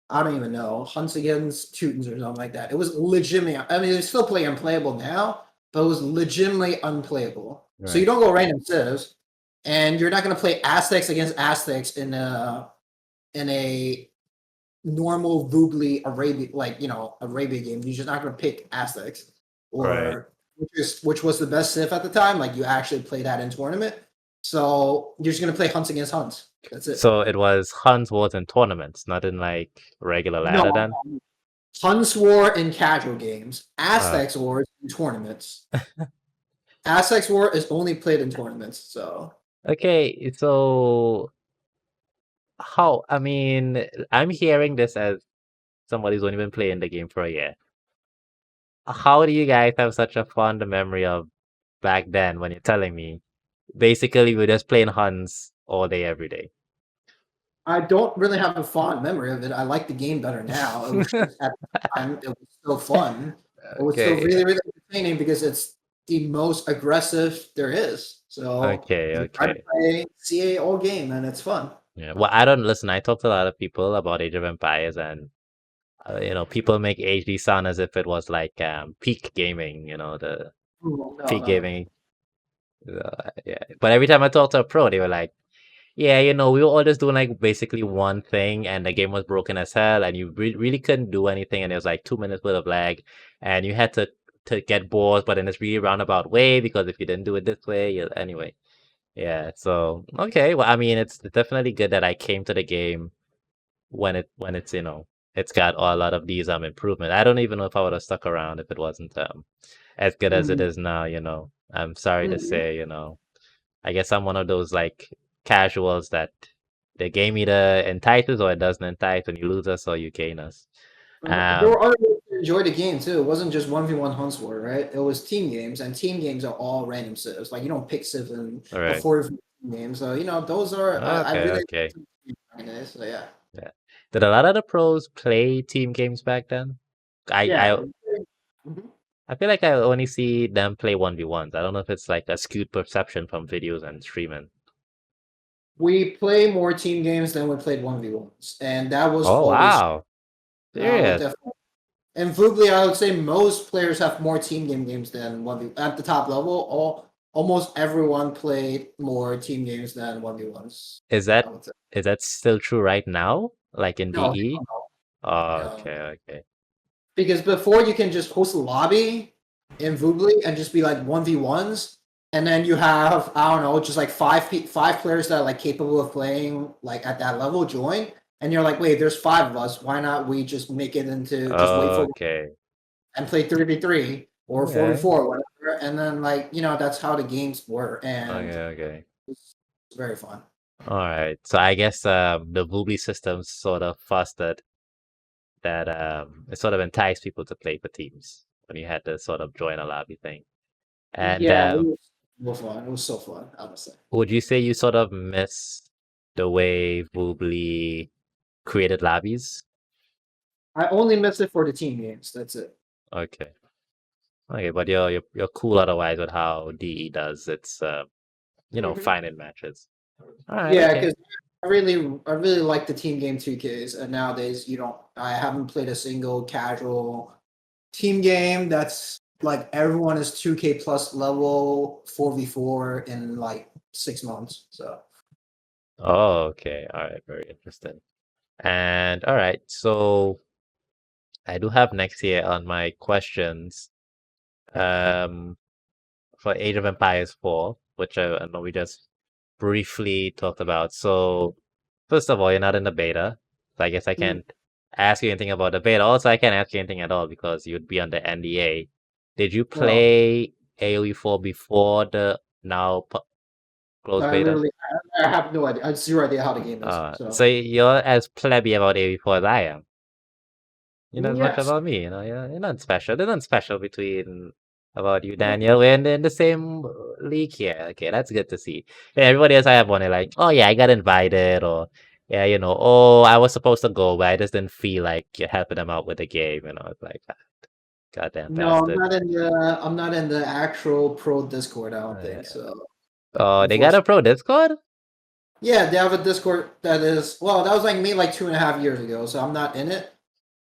I don't even know, hunts against Teutons or something like that. It was legitimately, I mean, it's still play unplayable now, but it was legitimately unplayable. So you Right, don't go random civs, and you're not going to play Aztecs against Aztecs in a normal Voogly Arabia, like Arabia game. You're just not going to pick Aztecs right. or which was the best Civ at the time. Like you actually play that in tournament. So you're just gonna play hunts against hunts. That's it. So it was Huns Wars in tournaments, not in like regular ladder No, then? Hunts War in casual games. Uh, Aztecs War is in tournaments. Aztecs War is only played in tournaments. So okay, so how, I mean, I'm hearing this as somebody who's only been playing the game for a year. How do you guys have such a fond memory of back then when you're telling me basically we're just playing Huns all day, every day? I don't really have a fond memory of it. I like the game better now. It was just at the time it was still fun. It was still Okay, really, really entertaining because it's the most aggressive there is. So okay, you try to okay. play CA all game and it's fun. Yeah. Well, I don't listen. I talk to a lot of people about Age of Empires, and people make HD sound as if it was like peak gaming. The No, peak no, no. gaming. Yeah. But every time I talk to a pro, they were like, "Yeah, we were all just doing like basically one thing, and the game was broken as hell, and you really couldn't do anything, and it was like 2 minutes worth of lag, and you had to get bored, but in this really roundabout way because if you didn't do it this way, anyway." Yeah. So okay. Well, I mean, it's definitely good that I came to the game when it's it's got a lot of these improvement. I don't even know if I would have stuck around if it wasn't as good as it Mhm, is now. I'm sorry to mhm, say, I guess I'm one of those like casuals that the game either entices or it doesn't entice, and you lose us or you gain us. There Um, were other ways to enjoy the game too. It wasn't just 1v1 Hunts War, right? It was team games, and team games are all random civs. Like you don't pick civ in all a right. 4v4 game. So those are I Okay, really okay. so yeah. Yeah. Did a lot of the pros play team games back then? I Yeah. I Mhm. I feel like I only see them play 1v1s. I don't know if it's like a skewed perception from videos and streaming. We play more team games than we played 1v1s, and that was Oh, always wow. that was Serious. definitely. And Vugly, I would say most players have more team games than 1v at the top level. Almost everyone played more team games than 1v1s. Is I that would say. is that still true right now? Like in No, DE? no, Oh, no. okay, okay. Because before you can just host a lobby in Vugly and just be like 1v1s, and then you have, I don't know, just like five players that are like capable of playing like at that level join, and you're like, wait, there's five of us. Why not we just make it into just wait for Okay. and play 3v3 or Okay. 4v4, whatever, and then like that's how the games were, and Okay, okay. it's very fun. All right. So I guess the Booby system sort of fostered that it sort of enticed people to play for teams when you had to sort of join a lobby thing. And Yeah, it was fun. It was so fun, honestly. would you say you sort of miss the way Woobly created lobbies? I only miss it for the team games. That's it. Okay. Okay, but you're cool otherwise with how DE does its Mhm. fine in matches. All right, Yeah, okay. because I really like the team game 2Ks, and nowadays you don't. I haven't played a single casual team game that's like everyone is 2K plus level 4v4 in like 6 months. So Oh, okay. All right, very interesting. And all right, so I do have next here on my questions um for Age of Empires 4, which I know we just briefly talked about. So first of all, you're not in the beta. So I guess I mm, can't ask you anything about the beta. Also, I can't ask you anything at all because you'd be under NDA. Did you well, play AoE 4 before the now closed I beta? literally I have no idea. I have zero idea how the game is. So So you're as plebby about AoE 4 as I am. You know as much yes, about me. You're not special. There's nothing special between about you, Daniel. We're in the same league here. Okay, that's good to see. Yeah, everybody else I have one, they're like, oh yeah, I got invited, or yeah, oh, I was supposed to go, but I just didn't feel like you're helping them out with the game. It's like, goddamn no, I'm bastard. not in the actual pro Discord. I don't think Yeah. so. Oh, they got a Unfortunately. pro Discord? Yeah, they have a Discord that is that was like me like 2.5 years ago, so I'm not in it.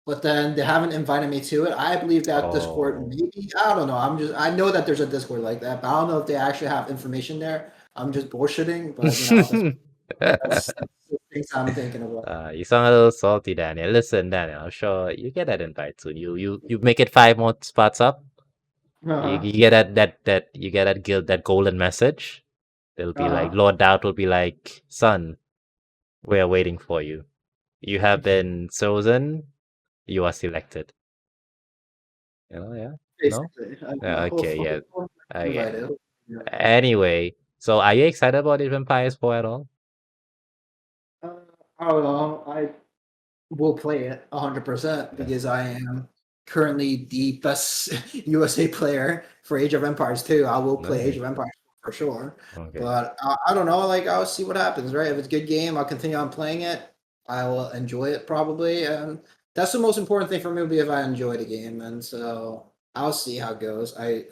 But then they haven't invited me to it. I believe that Discord Oh. maybe I don't know. I know that there's a Discord like that, but I don't know if they actually have information there. I'm just bullshitting, but that's the things I'm thinking about. You sound a little salty, Daniel. Listen, Daniel, I'm sure you get that invite soon. You make it 5 more spots up. You Uh-huh. get that you get that golden message. It'll be like Uh-huh. Lord Doubt will be like, son, we are waiting for you. You have been chosen. You are selected. Yeah. No? Basically. Yeah, okay, yeah. Hopefully Okay. invited. Yeah. Anyway, so are you excited about Age of Empires 4 at all? Uh, I don't know. I will play it 100% Yeah. because I am currently the best USA player for Age of Empires 2. I will play Age Nice. of Empires for sure. Okay. But I don't know. Like, I'll see what happens, right? If it's a good game, I'll continue on playing it. I will enjoy it probably. And that's the most important thing for me, will be if I enjoy the game. And so I'll see how it goes. I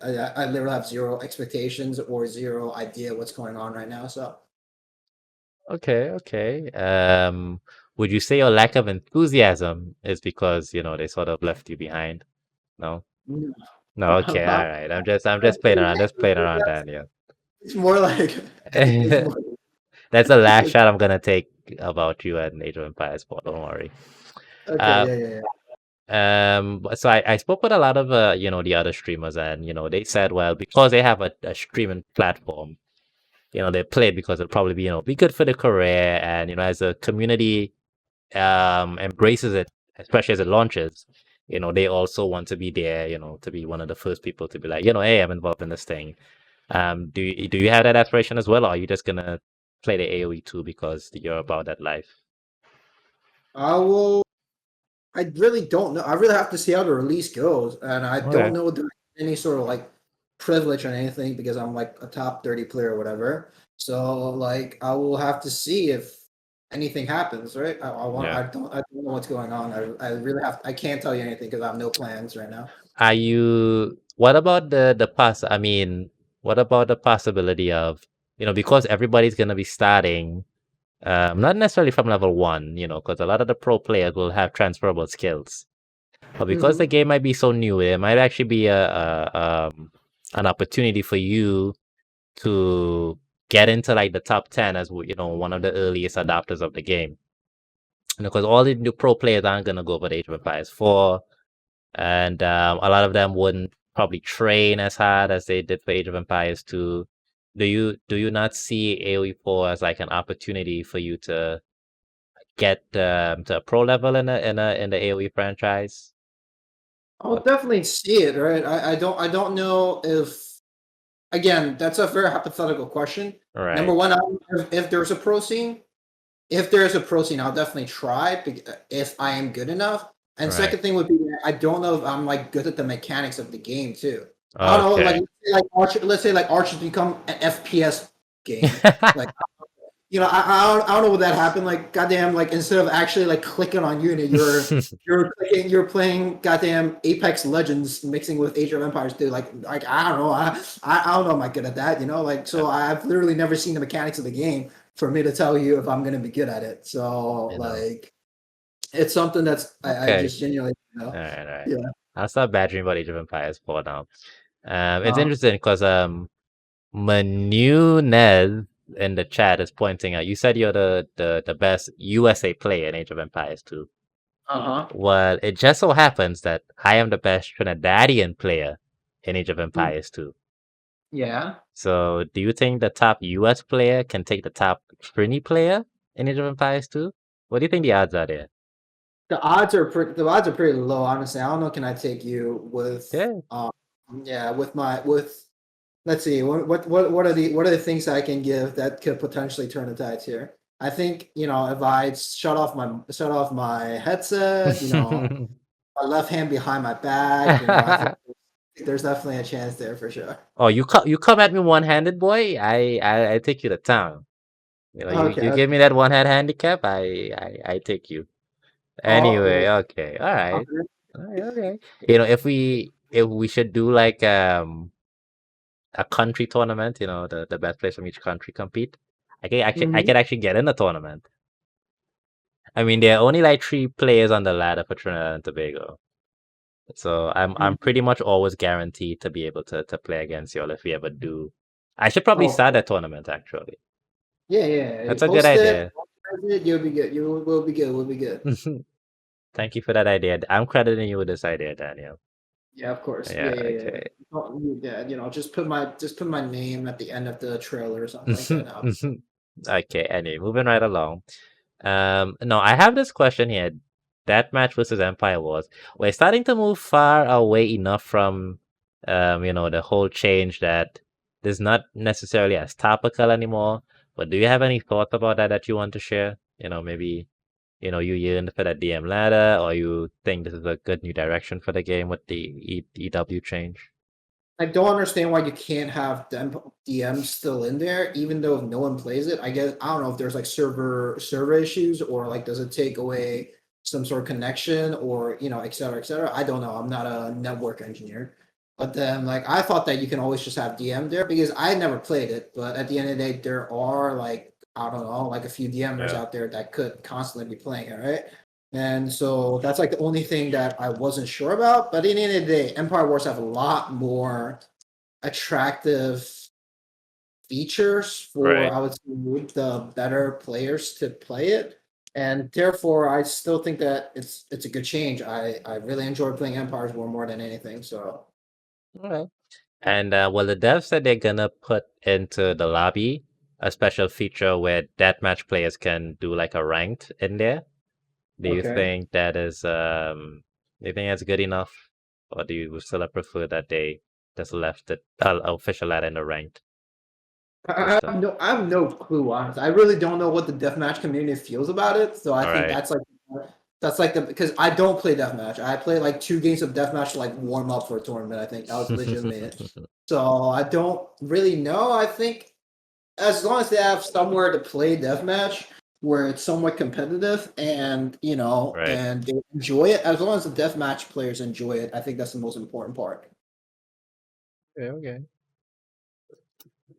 literally have zero expectations or zero idea what's going on right now. So. Okay. Would you say your lack of enthusiasm is because, they sort of left you behind? No? No, okay, all right. I'm just playing around, just playing around, Daniel. It's more like it's more That's the last shot I'm gonna take about you at Age of Empires 4, don't worry. okay, Uh, yeah. so I spoke with a lot of the other streamers, and they said, well, because they have a streaming platform, they play it because it'll probably be good for the career, and as a community embraces it, especially as it launches, they also want to be there, to be one of the first people to be like, hey, I'm involved in this thing. Do you have that aspiration as well, or are you just gonna play the AoE too because you're about that life? I will. I really don't know. I really have to see how the release goes, and I don't Okay. know if there's any sort of like privilege or anything because I'm like a top 30 player or whatever. So like I will have to see if anything happens, right? I want. Yeah. I don't know what's going on. I really have. I can't tell you anything because I have no plans right now. Are you? What about the pass? I mean, what about the possibility of because everybody's gonna be starting, not necessarily from level one, because a lot of the pro players will have transferable skills. But because the Hmm. game might be so new, it might actually be an opportunity for you to get into like the top 10 as one of the earliest adopters of the game. Because all the new pro players aren't gonna go for the Age of Empires 4, and a lot of them wouldn't probably train as hard as they did for Age of Empires 2. Do you not see AoE 4 as like an opportunity for you to get to a pro level in the AoE franchise? I'll definitely see it, right? I don't know if, again, that's a very hypothetical question. Number Right, one, if there's a pro scene, if there is a pro scene, I'll definitely try if I am good enough. And right. second thing would be that I don't know if I'm like good at the mechanics of the game too. I don't know, like Okay. let's say like Arch has become an FPS game. Like, I don't know what that happened. Like, goddamn, like instead of actually like clicking on unit, you're playing goddamn Apex Legends mixing with Age of Empires 2. Like I don't know. I don't know. Am I good at that? Like, so I've literally never seen the mechanics of the game for me to tell you if I'm gonna be good at it. So you know. like, it's something that's I Okay. just genuinely All right. yeah. I'll start badgering about Age of Empires 4 now. It's Uh, interesting because Manunez in the chat is pointing out. You said you're the best USA player in Age of Empires 2. uh-huh. Well, it just so happens that I am the best Trinidadian player in Age of Mm, Empires 2. yeah. So, do you think the top US player can take the top Trini player in Age of Empires 2? What do you think the odds are there? The odds are pretty low, honestly. I don't know. Can I take you with Yeah. yeah, with let's see. What are the things I can give that could potentially turn the tides here? I think if I shut off my headset, my left hand behind my back, I think there's definitely a chance there for sure. Oh, you come at me one-handed, boy. I take you to town. You, Okay, you give me okay. that one-hand handicap, I take you. Oh, Anyway, okay, all right, okay. all right, okay. If we should do like a country tournament, the best players from each country compete. I can Mhm. actually get in the tournament. I mean, there are only like 3 players on the ladder for Trinidad and Tobago. So I'm Mhm. pretty much always guaranteed to be able to play against y'all if we ever do. I should probably Oh, start that tournament actually. yeah, yeah. That's a good Post it. idea. Post it, you'll be good. You will be good. We'll be good. Thank you for that idea. I'm crediting you with this idea, Daniel. Yeah, of course. Yeah, Yeah, yeah, yeah. okay. Oh, yeah, just put my name at the end of the trailer or something like that now. Okay, anyway, moving right along. No, I have this question here. Deathmatch versus Empire Wars. We're starting to move far away enough from, the whole change that is not necessarily as topical anymore. But do you have any thoughts about that you want to share? Maybe, you yearn for that DM ladder, or you think this is a good new direction for the game with the EW change? I don't understand why you can't have DMs still in there, even though no one plays it. I guess I don't know if there's like server issues or like does it take away some sort of connection or et cetera, et cetera. I don't know. I'm not a network engineer. But then like I thought that you can always just have DM there because I never played it, but at the end of the day, there are like I don't know, like a few DMers Yeah, out there that could constantly be playing it, right? And so that's like the only thing that I wasn't sure about. But at the end of the day, Empire Wars have a lot more attractive features for right. I would say the better players to play it. And therefore I still think that it's a good change. I really enjoy playing Empires War more than anything. So Okay. And well, the devs said they're gonna put into the lobby a special feature where deathmatch players can do like a ranked in there. Do you okay. think that is do you think that's good enough, or do you still prefer that they just left it official ladder in the ranked system? I have no clue, honestly. I really don't know what the deathmatch community feels about it. So I All think right. that's like the because I don't play deathmatch. I play like 2 games of deathmatch to like warm up for a tournament. I think that was legitimate. So I don't really know. I think as long as they have somewhere to play deathmatch where it's somewhat competitive and Right. and they enjoy it, as long as the deathmatch players enjoy it, I think that's the most important part. Okay. Okay.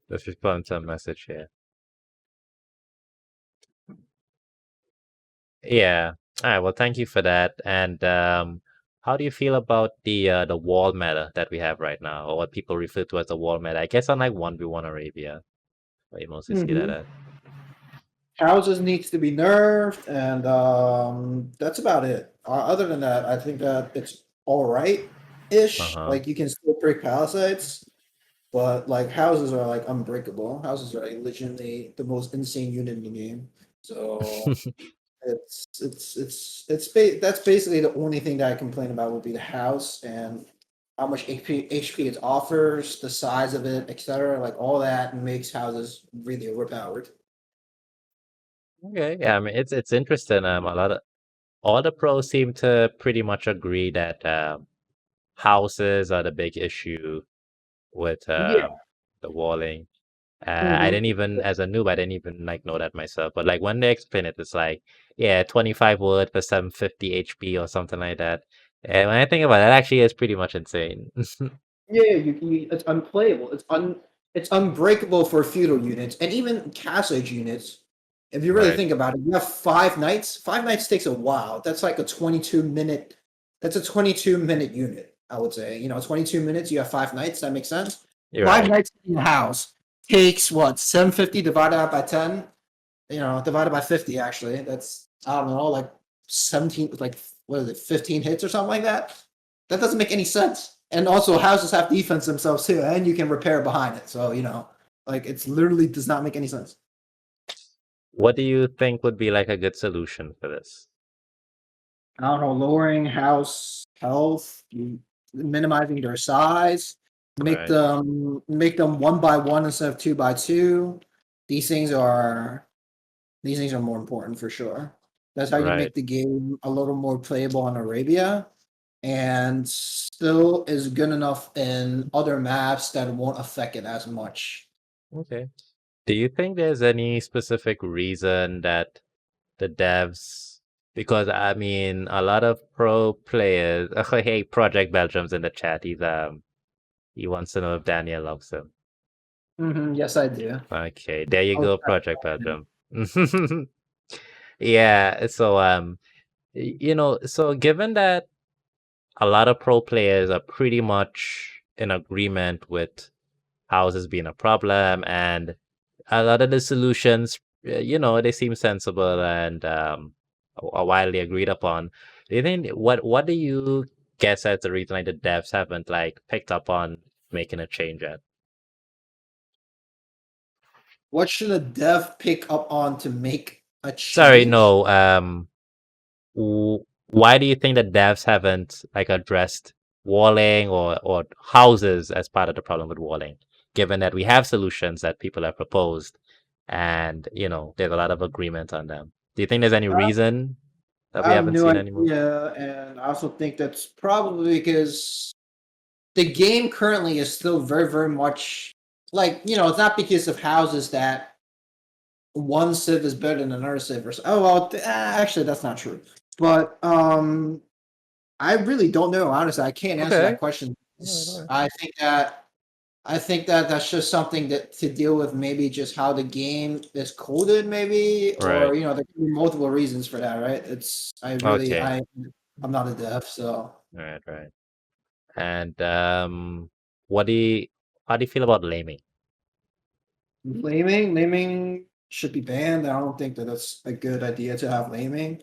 Let's respond to a message here. Yeah. All right. Well, thank you for that. And how do you feel about the wall meta that we have right now, or what people refer to as the wall meta? I guess on like 1v1 Arabia, where you mostly see that Hmm. at. Houses needs to be nerfed, and that's about it. Other than that, I think that it's all right ish. Uh-huh. Like you can still break palisades, but like houses are like unbreakable. Houses are like legitimately the most insane unit in the game. So that's basically the only thing that I complain about would be the house and how much HP it offers, the size of it, etc. Like all that makes houses really overpowered. Okay. Yeah, I mean it's interesting. A lot of all the pros seem to pretty much agree that houses are the big issue with Yeah. the walling. I Hmm. didn't even, as a noob, I didn't even like know that myself. But like when they explain it, it's like, yeah, 25 wood for 750 HP or something like that. And when I think about it, that actually is pretty much insane. Yeah, it's unplayable. It's unbreakable for feudal units and even castle units. If you really Right. think about it, you have 5 knights. 5 knights takes a while. That's like a 22 minute. That's a 22 minute unit. I would say. 22 minutes. You have 5 knights. That makes sense. You're Five right. knights in your house takes what 750 divided out by 10. Divided by 50. Actually, that's I don't know, like 17. Like what is it? 15 hits or something like that. That doesn't make any sense. And also, houses have defense themselves too, and you can repair behind it. So like it's literally does not make any sense. What do you think would be like a good solution for this? I don't know, lowering house health, minimizing their size, make Right. them 1 by 1 instead of 2 by 2. These things are these things are more important for sure. That's how you Right. make the game a little more playable on Arabia, and still is good enough in other maps that won't affect it as much. Okay. Do you think there's any specific reason that the devs, because I mean, a lot of pro players, hey, Project Belgium's in the chat. He wants to know if Daniel loves him. Yes, I do. Okay, there you Oh, go, Project Belgium. Yeah, so so given that a lot of pro players are pretty much in agreement with houses being a problem, and a lot of the solutions, they seem sensible and are widely agreed upon. Do you think what do you guess that's the reason like the devs haven't like picked up on making a change yet. What should a dev pick up on to make a Sorry, change? no. Why do you think the devs haven't like addressed walling or houses as part of the problem with walling? Given that we have solutions that people have proposed, and there's a lot of agreement on them. Do you think there's any reason that we I have haven't no seen anymore? idea, and I also think that's probably because the game currently is still very, very much like, it's not because of houses that one civ is better than another civ. Oh well, actually that's not true. But I really don't know. Honestly, I can't answer Okay. that question. All right, all right. I think that that's just something that to deal with. Maybe just how the game is coded, maybe, or Right. there can be multiple reasons for that, right? Okay. I'm not a dev, so Right, right. And what do you how do you feel about laming? laming should be banned. I don't think that that's a good idea to have laming.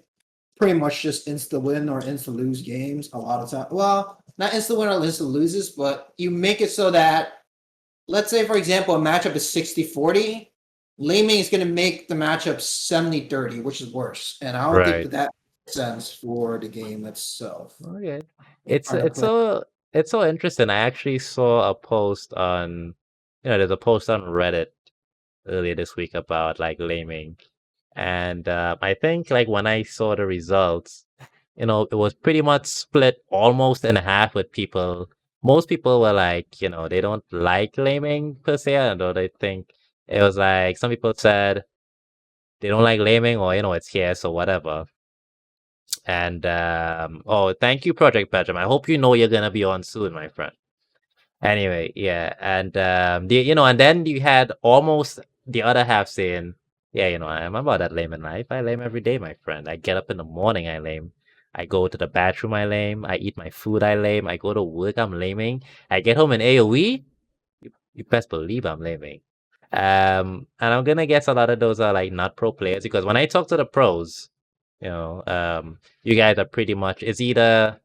Pretty much just insta win or insta lose games a lot of time. Well, not insta win or insta loses, but you make it so that, let's say, for example, a matchup is 60-40. Laming is going to make the matchup 70-30, which is worse. And I don't think Right. that makes sense for the game itself. Okay. It's Or the it's play. so it's so interesting. I actually saw a post on, there's a post on Reddit earlier this week about like laming, and I think like when I saw the results, it was pretty much split almost in half with people. Most people were like, they don't like laming per se, and they think it was like some people said they don't like laming or it's here so whatever. And oh, thank you, Project Benjamin. I hope you know you're gonna be on soon, my friend. Anyway, yeah, and and then you had almost the other half saying, yeah, I'm about that lame in life. I lame every day, my friend. I get up in the morning, I lame. I go to the bathroom, I lame. I eat my food, I lame. I go to work, I'm laming. I get home in AoE. You best believe I'm laming. And I'm gonna guess a lot of those are like not pro players because when I talk to the pros, you guys are pretty much it's either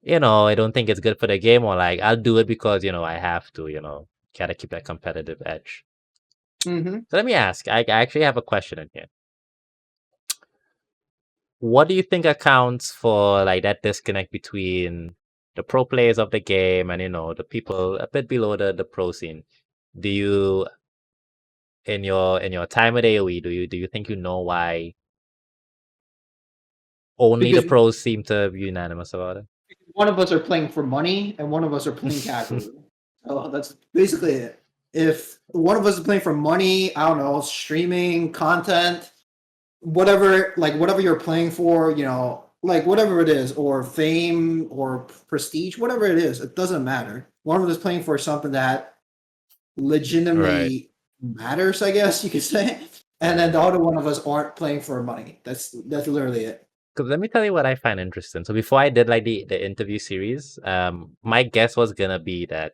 I don't think it's good for the game or like I'll do it because I have to, gotta keep that competitive edge. Mm-hmm. So let me ask, I actually have a question in here. What do you think accounts for like that disconnect between the pro players of the game and the people a bit below the pro scene? Do you in your time at AoE, do you think why only the Because pros seem to be unanimous about it? one of us are playing for money and one of us are playing casually. So that's basically it. If one of us is playing for money, I don't know, streaming content, whatever you're playing for, like whatever it is, or fame or prestige, whatever it is, it doesn't matter. One of us is playing for something that Right, legitimately matters, I guess you could say. And then right. the other one of us aren't playing for money. That's literally it. Because let me tell you what I find interesting. So before I did like the interview series, my guess was gonna be that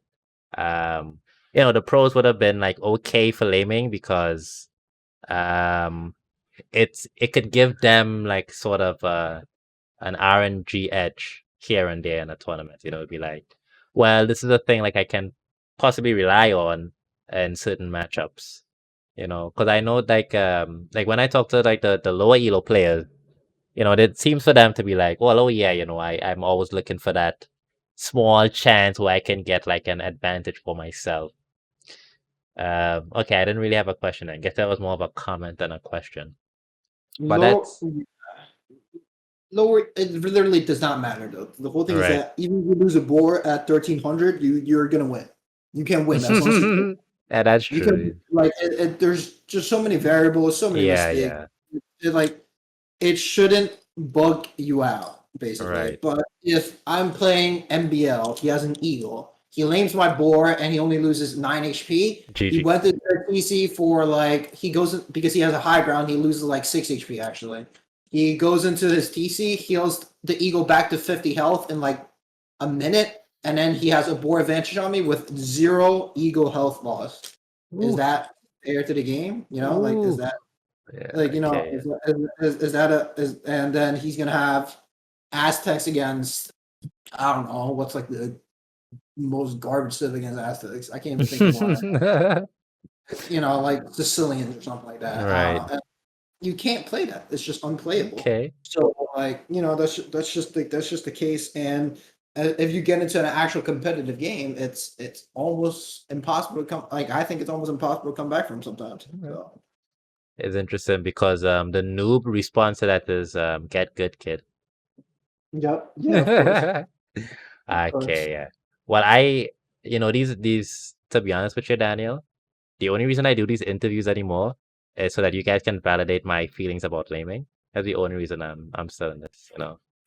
um, the pros would have been like okay for laming because um it could give them like sort of an RNG edge here and there in a tournament. It'd be like, well, this is a thing like I can possibly rely on in certain matchups. Because I know like when I talk to like the lower elo players, it seems for them to be like, well, oh yeah, I'm always looking for that small chance where I can get like an advantage for myself. Okay, I didn't really have a question. I guess that was more of a comment than a question. But Low, that's lower, it literally does not matter though. The whole thing is right. that even if you lose a boar at 1300, you're gonna win. You can win as long as you Yeah, that's you can true. like there's just so many variables, so many Yeah, mistakes. yeah. Like it shouldn't bug you out, basically. Right. But if I'm playing MBL, he has an eagle. He lames my boar and he only loses 9 HP. He GG. went to the PC for he goes because he has a high ground, he loses like 6 HP actually. He goes into his TC, heals the eagle back to 50 health in like a minute, and then he has a boar advantage on me with 0 eagle health loss. Is Ooh. that fair to the game? Is Ooh. that Yeah, okay. is that and then he's gonna have Aztecs against I don't know what's like the most garbage civic against aesthetics. I can't even think of one. Like Sicilians or something like that. Right. And you can't play that. It's just unplayable. Okay. So like that's just the case. And if you get into an actual competitive game, it's almost impossible to come. Like I think it's almost impossible to come back from sometimes. Okay. So It's interesting because the noob response to that is get good, kid. yep, yeah, of course, of course. Okay, yeah. Well, these to be honest with you, Daniel, the only reason I do these interviews anymore is so that you guys can validate my feelings about gaming. That's the only reason I'm still in this.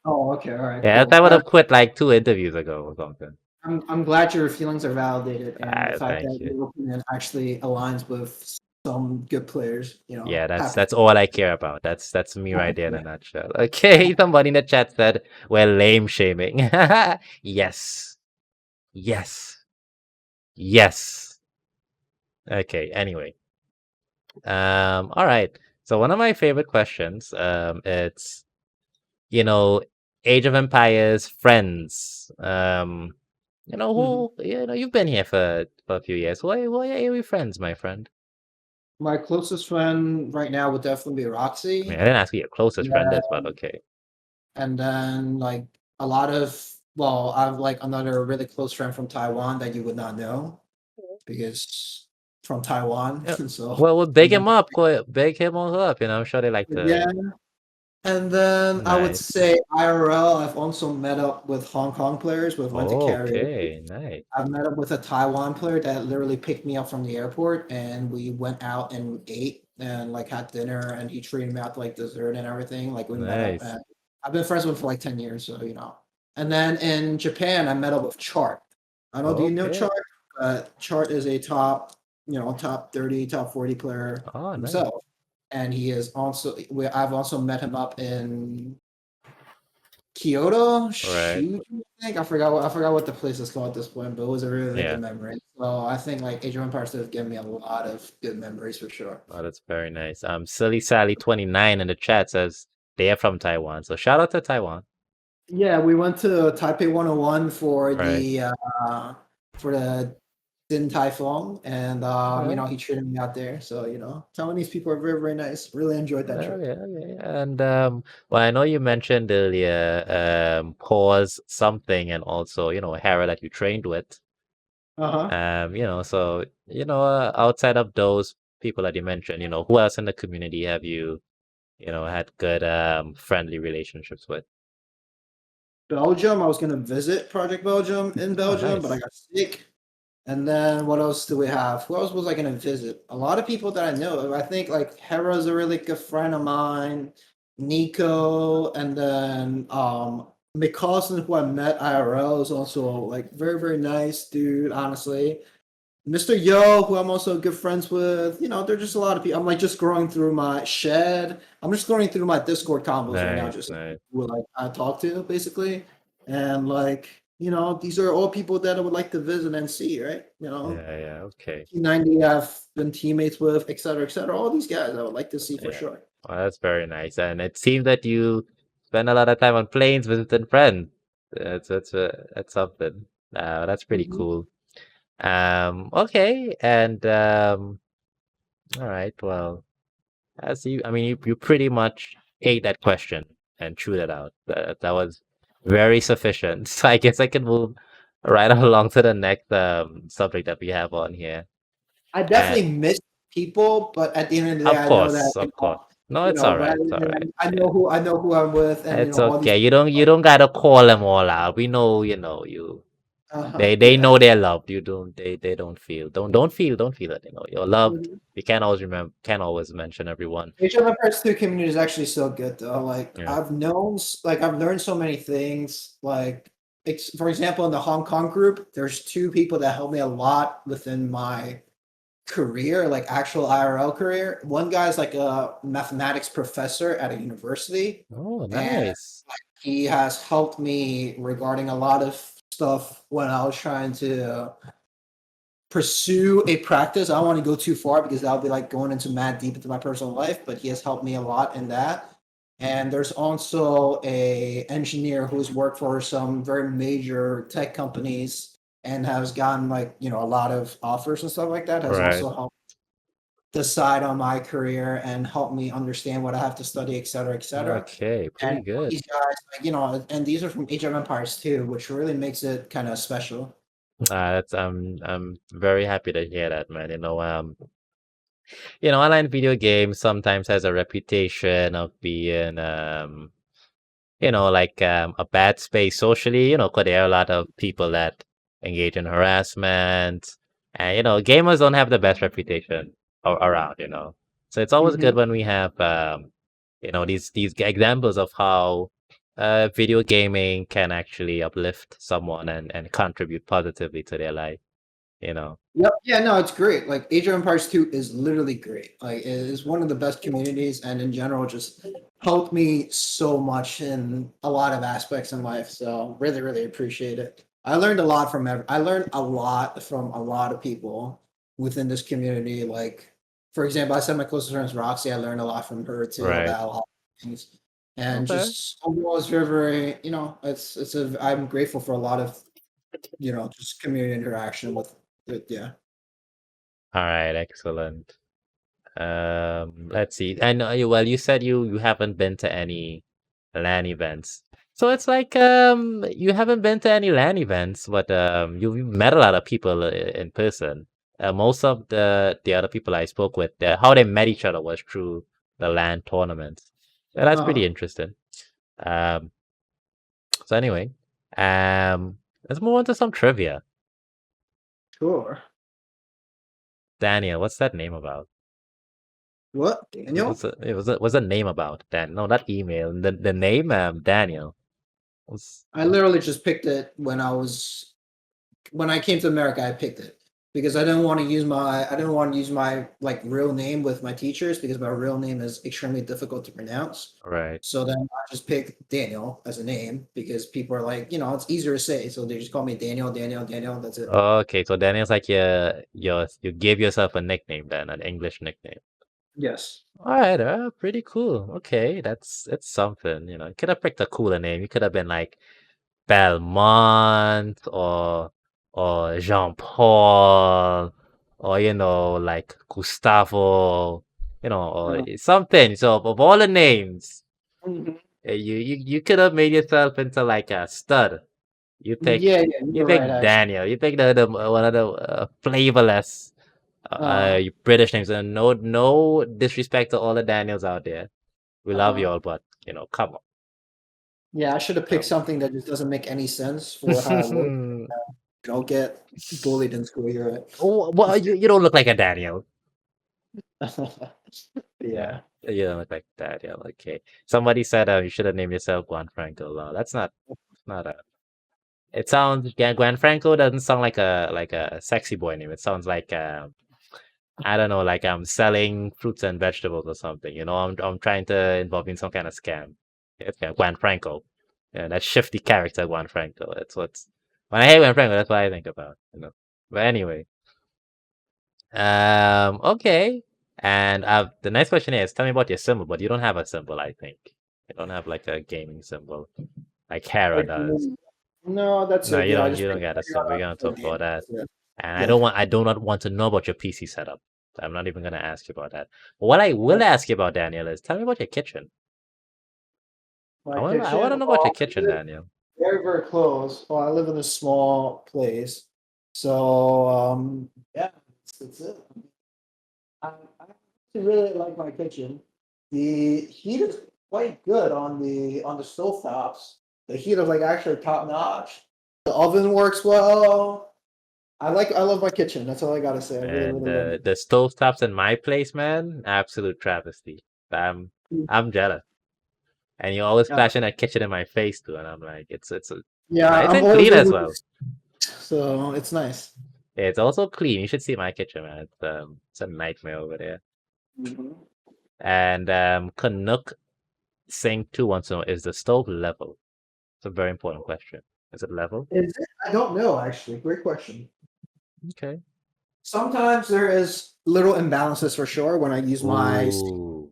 Oh, okay, all right, Yeah, cool. I would have quit like 2 interviews ago or something. I'm glad your feelings are validated and the fact Thank that you. your opinion actually aligns with some good players. Yeah, Happy. that's all I care about. That's me right there in a Yeah. nutshell. Okay, somebody in the chat said we're lame shaming. Yes. Yes. Yes. Okay, anyway. All right. So one of my favorite questions, it's you know, Age of Empires friends. Mhm. You've been here for a few years. Who are your AoE friends, my friend? My closest friend right now would definitely be I mean, Roxy. I didn't ask who your closest friend Yeah. is, but okay. And then like a lot of well, I have like another really close friend from Taiwan that you would not know because from Taiwan. Yeah. So Well, big him up. Go big him all up. I'm sure they like yeah. to. And then I would Nice. say IRL, I've also met up with Hong Kong players with Went to Carrier. Okay, nice. I've met up with a Taiwan player that literally picked me up from the airport and we went out and ate and like had dinner and he treated me out to like dessert and everything. Like we met up Nice. and I've been friends with him for like 10 years, so. And then in Japan, I met up with Chart. I don't know, do you know Okay. Chart? Chart is a top 30, top 40 player Oh, nice. himself. And he is also, I've also met him up in Kyoto, Right. Shuju, I think. I forgot what the place is called at this point, but it was a really, really Yeah. good memory. So I think like Age of Empires has given me a lot of good memories for sure. Oh, that's very nice. Silly Sally 29 in the chat says they are from Taiwan. So shout out to Taiwan. Yeah, we went to Taipei 101 Right. for the Din Tai Fung, and Right. he treated me out there. So Taiwanese people are very, very nice. Really enjoyed that trip. Okay, okay. And well, I know you mentioned earlier pause something and also, Hera that you trained with. Uh-huh. Outside of those people that you mentioned, who else in the community have you, had good friendly relationships with? Belgium, I was gonna visit Project Belgium in Oh, Belgium, but I nice. got sick. And then what else do we have? Who else was I gonna visit? A lot of people that I know. I think like Hera's a really good friend of mine, Nico, and then McCaustin, who I met IRL, is also like very, very nice dude, honestly. Mr. Yo, who I'm also good friends with, there's just a lot of people. I'm like just scrolling through my shed. I'm just scrolling through my Discord combos right now, Nice, just nice. who like I talk to basically, and like these are all people that I would like to visit and see, right? Yeah, yeah, okay. T90 I've been teammates with, et cetera, et cetera. All these guys I would like to see for Yeah. sure. Well, that's very nice. And it seems that you spend a lot of time on planes visiting friends. That's something. That's pretty Mhm. cool. Okay, and all right. Well, as you pretty much ate that question and chewed it out. That was very sufficient. So I guess I can move right along to the next subject that we have on here. I And definitely miss people, but at the end of the day, of I know that course, of course. No, it's all right. rather It's all right. than Yeah. I know who I'm with, and It's all these. okay. You don't gotta call them all out. We know, you they Yeah. know they're loved. You don't they don't feel it, you're loved. Mhm. You can't always mention everyone. Age of Empires 2 community is actually so good though. Like Yeah. I've learned so many things. Like for example, in the Hong Kong group, there's two people that helped me a lot within my career, like actual IRL career. One guy's like a mathematics professor at a university, Oh, and nice. he has helped me regarding a lot of stuff when I was trying to pursue a practice. I don't want to go too far because that would be like going into mad deep into my personal life, but he has helped me a lot in that. And there's also a engineer who's worked for some very major tech companies and has gotten like, a lot of offers and stuff like that, has Right. also helped decide on my career and help me understand what I have to study, et cetera, et cetera. Okay, And pretty good. these guys, like, and these are from Age of Empires too, which really makes it kind of special. That's I'm very happy to hear that, man. Online video games sometimes has a reputation of being a bad space socially, 'cause there are a lot of people that engage in harassment, and gamers don't have the best reputation around. So it's always good Mhm. when we have these examples of how video gaming can actually uplift someone and contribute positively to their life. You know. Yep. Yeah, no, it's great. Like Age of Empires 2 is literally great. Like it is one of the best communities and in general just helped me so much in a lot of aspects in life. So really, really appreciate it. I learned a lot from a lot of people within this community. Like, for example, I said my closest friend is Roxy. I learned a lot from her too Right. about a lot of things. And Okay. just overall it's very, very, I'm grateful for a lot of, just community interaction with yeah. All right. Excellent. Let's see. I know you said you haven't been to any LAN events. So it's like you haven't been to any LAN events, but you've met a lot of people in person. Most of the other people I spoke with, how they met each other was through the LAN tournaments. So that's pretty Uh-huh. interesting. Um, so anyway, um, let's move on to some trivia. Sure. Daniel, what's that name about? What? What's Daniel? what's the name about? Dan? No, not email. The name Daniel. What's I literally just picked it when I came to America, I picked it because I didn't want to use my like real name with my teachers because my real name is extremely difficult to pronounce. right? So then I just picked Daniel as a name because people are like, it's easier to say. So they just call me Daniel, Daniel, Daniel. That's it. Okay, so Daniel's like you gave yourself a nickname then, an English nickname. Yes. All right, pretty cool. Okay, it's something. You could have picked a cooler name. You could have been like Belmont or Jean Paul or like Gustavo. Or Uh, something. So of all the names, mhm. you could have made yourself into like a stud. You pick Yeah, yeah, you you're right, pick actually. Daniel. You pick the one of the flavorless Uh, British names. And no disrespect to all the Daniels out there. We love you uh, all, but come yeah, I should have picked on, something that just doesn't make any sense for how I look. come. Don't get bullied in school. You're Oh, well, you don't look like a Daniel. right. Yeah, Yeah. you don't look like Daniel. Okay. Somebody said you should have named yourself Juan Franco. No, that's not a. It sounds Juan Franco doesn't sound like a sexy boy name. It sounds like I don't know, like I'm selling fruits and vegetables or something. I'm trying to involve in some kind of scam. It's Juan Franco. Yeah, that shifty character Juan Franco. That's what's when I hear Juan Franco, that's what I think about. But anyway, okay. And the next question is, tell me about your symbol. But you don't have a symbol, I think. You don't have like a gaming symbol like Hera Like, does. no, that's No, it. you Yeah, I don't. just You don't picked got a figure symbol. We're out gonna the talk name. about that. Yeah. And I Yeah. don't want. I do not want to know about your PC setup. I'm not even gonna ask you about that. But what I will Uh, ask you about, Daniel, is tell me about your kitchen. I my want. I want to kitchen. know about your Well, I kitchen, live Daniel. very, very close. Well, I live in a small place. So, yeah, that's it. I actually really like my kitchen. The heat is quite good on the stove tops. The heat is like actually top notch. The oven works well. I love my kitchen. That's all I gotta say. I really, And really love the stove tops in my place, man, absolute travesty. I'm it. I'm jealous. And you always Yeah, flashing that kitchen in my face too, and I'm like, it's yeah, nice I'm and clean older, as well. so it's nice. It's also clean. You should see my kitchen, man. It's a nightmare over there. Mhm. And Canuck Sing 210, is the stove level? It's a very important question. Is it level? Is it? I don't know actually. Great question. Okay. Sometimes there is little imbalances for sure when I use my Ooh.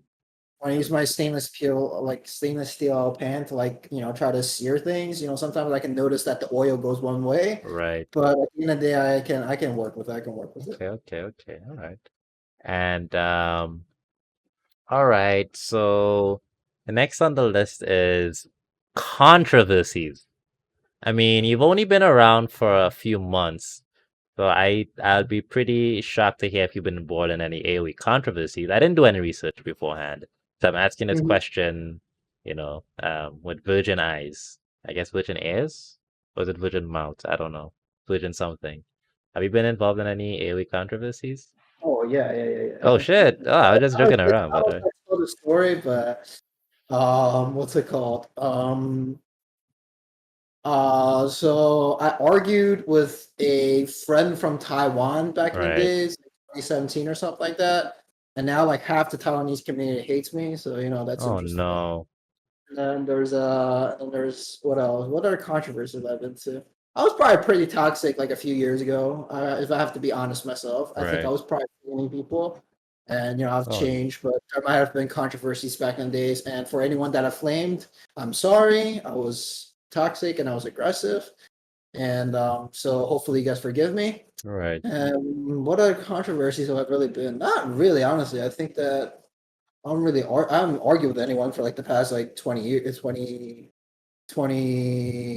I use my stainless steel pan to try to sear things. Sometimes I can notice that the oil goes one way, Right. but at the end of the day, I can work with it. I can work with it. Okay, okay, okay. All right. And all right. So the next on the list is controversies. I mean, you've only been around for a few months, so I'll be pretty shocked to hear if you've been involved in any AoE controversies. I didn't do any research beforehand, so I'm asking this Mhm. question, with virgin eyes. I guess virgin ears, or is it virgin mouth? I don't know. Virgin something. Have you been involved in any AoE controversies? Oh yeah, yeah, yeah, yeah. Oh shit! Oh, I was just joking around, I by the was way. gonna tell the story, but what's it called? So I argued with a friend from Taiwan back in the Right. days, 2017 or something like that. And now like half the Taiwanese community hates me, so that's Oh interesting. no. And then there's what else? What other controversies I've been to? I was probably pretty toxic like a few years ago. If I have to be honest myself, I think I Right. was probably flaming people, and I've Oh, changed, but there might have been controversies back in the days. And for anyone that I flamed, I'm sorry. I was toxic and I was aggressive, and so hopefully you guys forgive me. right. And what other controversies have I really been? Not really, honestly. I think that I haven't argued with anyone for like the past like 20 years, 20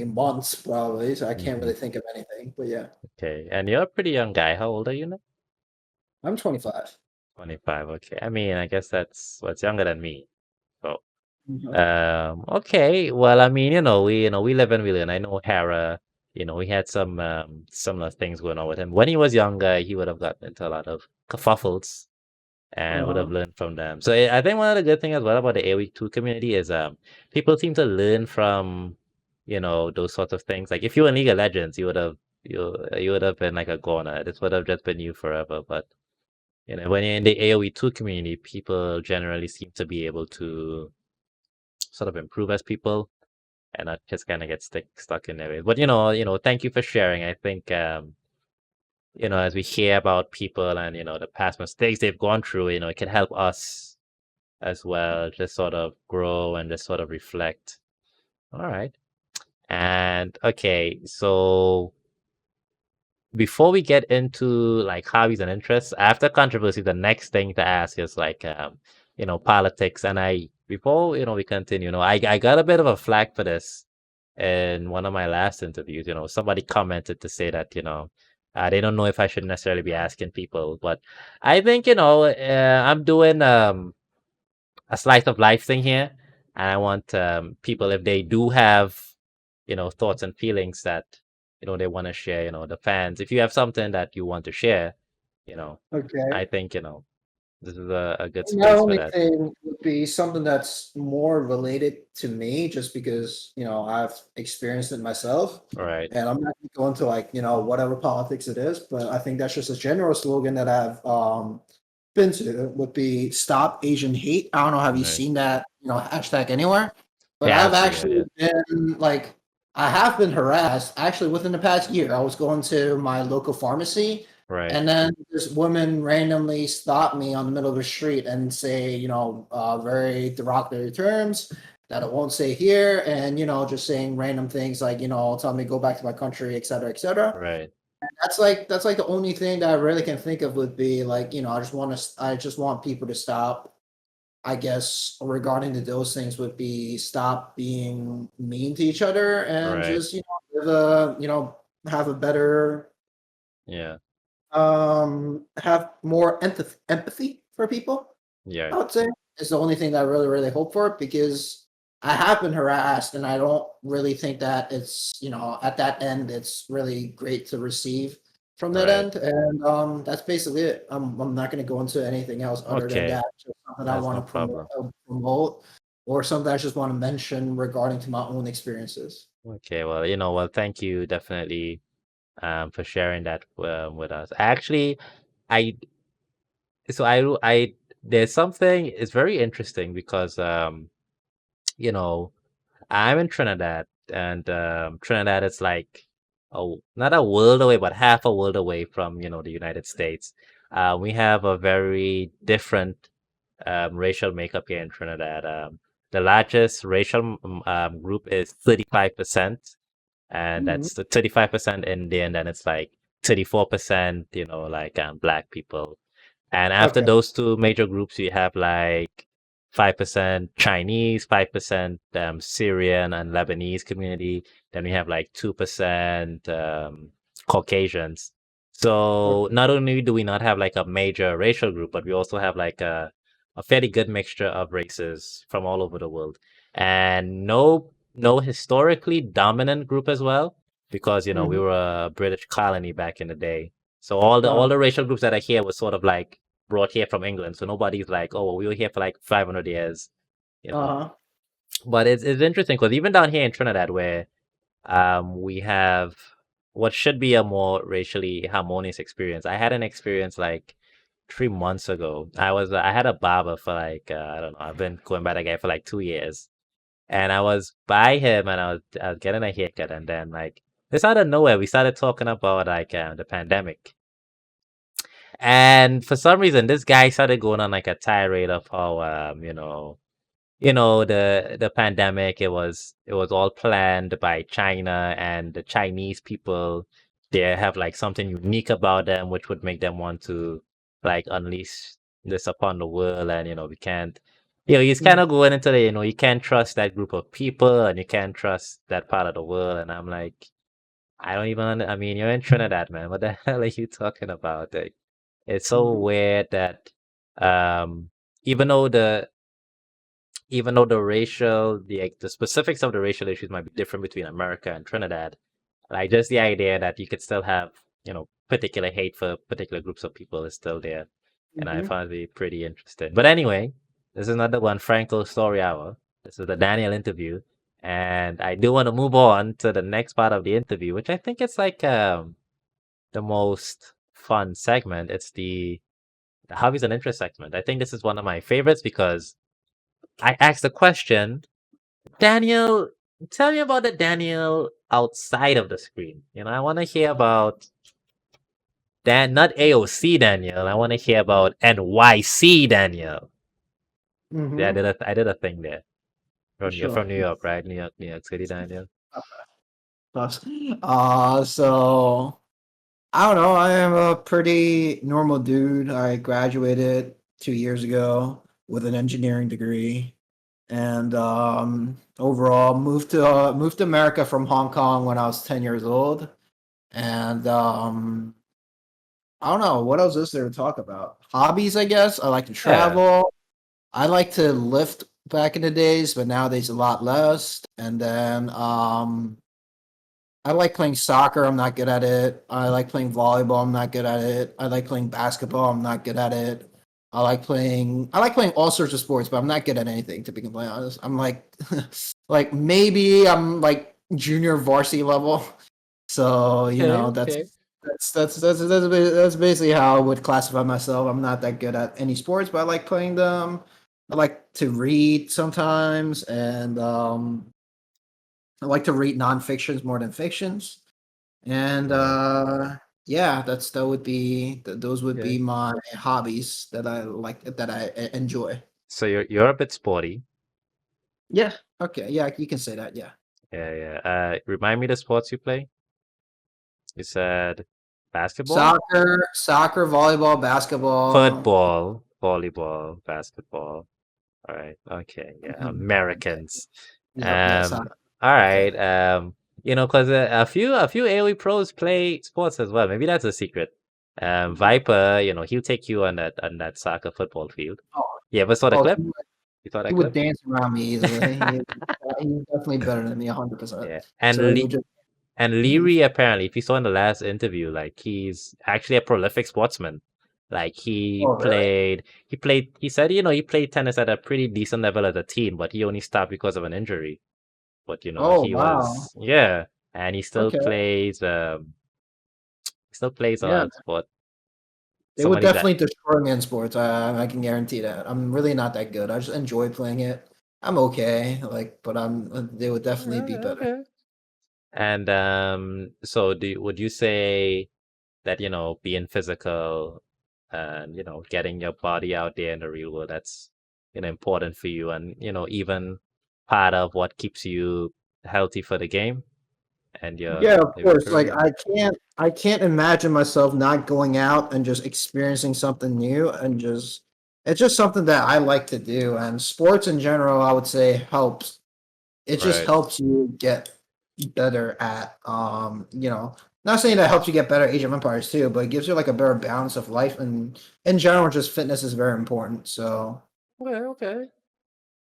months probably. So I can't Hmm. really think of anything. But yeah, Okay. And you're a pretty young guy. How old are you now? I'm 25. 25. Okay. I mean, I guess that's younger than me. So, Mhm. okay. Well, I mean, we live and we learn. I know Hera, we had some similar things going on with him. When he was younger, he would have gotten into a lot of kerfuffles and would have Uh-huh. learned from them. So I think one of the good things as well about the AoE 2 community is people seem to learn from, those sorts of things. Like if you were in League of Legends, you would have been like a goner. This would have just been you forever. But when you're in the AoE 2 community, people generally seem to be able to sort of improve as people and not just kind of get stuck in their ways. But thank you for sharing. I think as we hear about people and the past mistakes they've gone through, it can help us as well, just sort of grow and just sort of reflect. All right. And okay, so before we get into like hobbies and interests, after controversy, the next thing to ask is like politics. And before we continue, I got a bit of a flag for this in one of my last interviews. Somebody commented to say that they don't know if I should necessarily be asking people, but I think I'm doing a slice of life thing here, and I want people, if they do have thoughts and feelings that they want to share, the fans, if you have something that you want to share, you know Okay. I think this is a good My space for only that. thing would be something that's more related to me, just because I've experienced it myself, All right. and I'm not gonna go into like whatever politics it is, but I think that's just a general slogan that I've been to would be "Stop Asian Hate." I don't know, have All you right. seen that hashtag anywhere? But Yeah, I've I've seen it. actually Yeah. been like I have been harassed actually within the past year. I was going to my local pharmacy, Right. and then this woman randomly stopped me on the middle of the street and say, very derogatory terms that I won't say here, and just saying random things like, tell me to go back to my country, et cetera, et cetera. Right. That's like the only thing that I really can think of would be like, I just want people to stop. I guess regarding to those things would be stop being mean to each other and Right. just, live a, have a better Yeah. have more empathy for people. Yeah. I would say is the only thing that I really, really hope for, because I have been harassed and I don't really think that it's, at that end, it's really great to receive from that Right. end. And that's basically it. I'm not going to go into anything else other than Okay. that. Just something I That's want no to promote, problem. promote, or something I just want to mention regarding to my own experiences. Okay. Well, thank you definitely for sharing that with us. Actually, I so I there's something, it's very interesting because you know I'm in Trinidad, and Trinidad is like not a world away, but half a world away from the United States. We have a very different racial makeup here in Trinidad. The largest racial group is 35%, and Mhm. that's the 35% Indian. Then it's like 34%, like black people. And after Okay. those two major groups, you have like 5% Chinese, 5% Syrian and Lebanese community. Then we have like 2% Caucasians. So Okay. not only do we not have like a major racial group, but we also have like a fairly good mixture of races from all over the world. And no historically dominant group as well, because we Mhm. were a British colony back in the day. So all the Uh-huh. racial groups that are here was sort of like brought here from England. So nobody's like, oh, well, we were here for like 500 years, you know. Uh-huh. But it's interesting because even down here in Trinidad, where we have what should be a more racially harmonious experience. I had an experience like 3 months ago. I had a barber for like I don't know. I've been going by that guy for like 2 years, and I was by him, and I was getting a haircut, and then like this out of nowhere, we started talking about like the pandemic. And for some reason, this guy started going on like a tirade of how the pandemic, it was all planned by China, and the Chinese people, they have like something unique about them which would make them want to like unleash this upon the world. And we can't, he's kind Mhm. of going into the, you can't trust that group of people, and you can't trust that part of the world. And I'm like, I don't even I mean, you're in Trinidad, man, what the hell are you talking about? Like, it's so Mhm. weird that um even though the the specifics of the racial issues might be different between America and Trinidad, like just the idea that you could still have, particular hate for particular groups of people is still there. And I Mhm. found it to be pretty interesting. But anyway, this is another one, Franco Story Hour. This is the Daniel interview. And I do want to move on to the next part of the interview, which I think is like the most fun segment. It's the hobbies and interest segment. I think this is one of my favorites because I asked the question, Daniel, tell me about the Daniel outside of the screen. I want to hear about not AOC Daniel. I want to hear about NYC Daniel. Yeah, I Mhm. did a thing there. For You're sure. from New York, right? New York City, Daniel. Plus, so I don't know. I am a pretty normal dude. I graduated 2 years ago with an engineering degree, and overall moved to America from Hong Kong when I was 10 years old. And I don't know what else is there to talk about. Hobbies, I guess. I like to Yeah. travel. I like to lift back in the days, but nowadays a lot less. And then I like playing soccer. I'm not good at it. I like playing volleyball. I'm not good at it. I like playing basketball. I'm not good at it. I like playing all sorts of sports, but I'm not good at anything, to be completely honest. I'm like like maybe I'm like junior varsity level. So, Okay, that's okay. that's basically how I would classify myself. I'm not that good at any sports, but I like playing them. I like to read sometimes, and I like to read nonfictions more than fictions. And Right. yeah, those would be Okay. my hobbies that I like that I enjoy. So you're a bit sporty. Yeah. Okay. Yeah, you can say that. Yeah. Yeah, yeah. Remind me the sports you play. You said basketball, Soccer, volleyball, basketball. football, volleyball, basketball. All right. Okay. Yeah. Mhm. Americans. Yep. Yeah. Um. Soccer. All Yeah. right. Because a few AoE pros play sports as well. Maybe that's a secret. Viper, he'll take you on that soccer football field. Oh, You ever saw the oh, clip? You saw he that would clip? dance around me easily. He's definitely better than me, 100%. Yeah. So he would just. And Mhm. Leary, apparently, if you saw in the last interview, like he's actually a prolific sportsman. Like Oh, really? he said, he played tennis at a pretty decent level as a teen, but he only stopped because of an injury. But Oh, he wow. was, yeah, and Okay. he still plays Yeah. sport. They would Somebody's at, definitely destroy me in sports. I can guarantee that. I'm really not that good. I just enjoy playing it. I'm okay, but they would definitely be okay, better. okay. And so would you say that, being physical and getting your body out there in the real world. That's important for you, and even part of what keeps you healthy for the game and Yeah, of your course. Like career. I can't imagine myself not going out and just experiencing something new and just it's just something that I like to do. And sports in general, I would say helps. It just Right. helps you get better at not saying that helps you get better at Age of Empires too, but it gives you like a better balance of life and in general just fitness is very important. So Okay. Okay.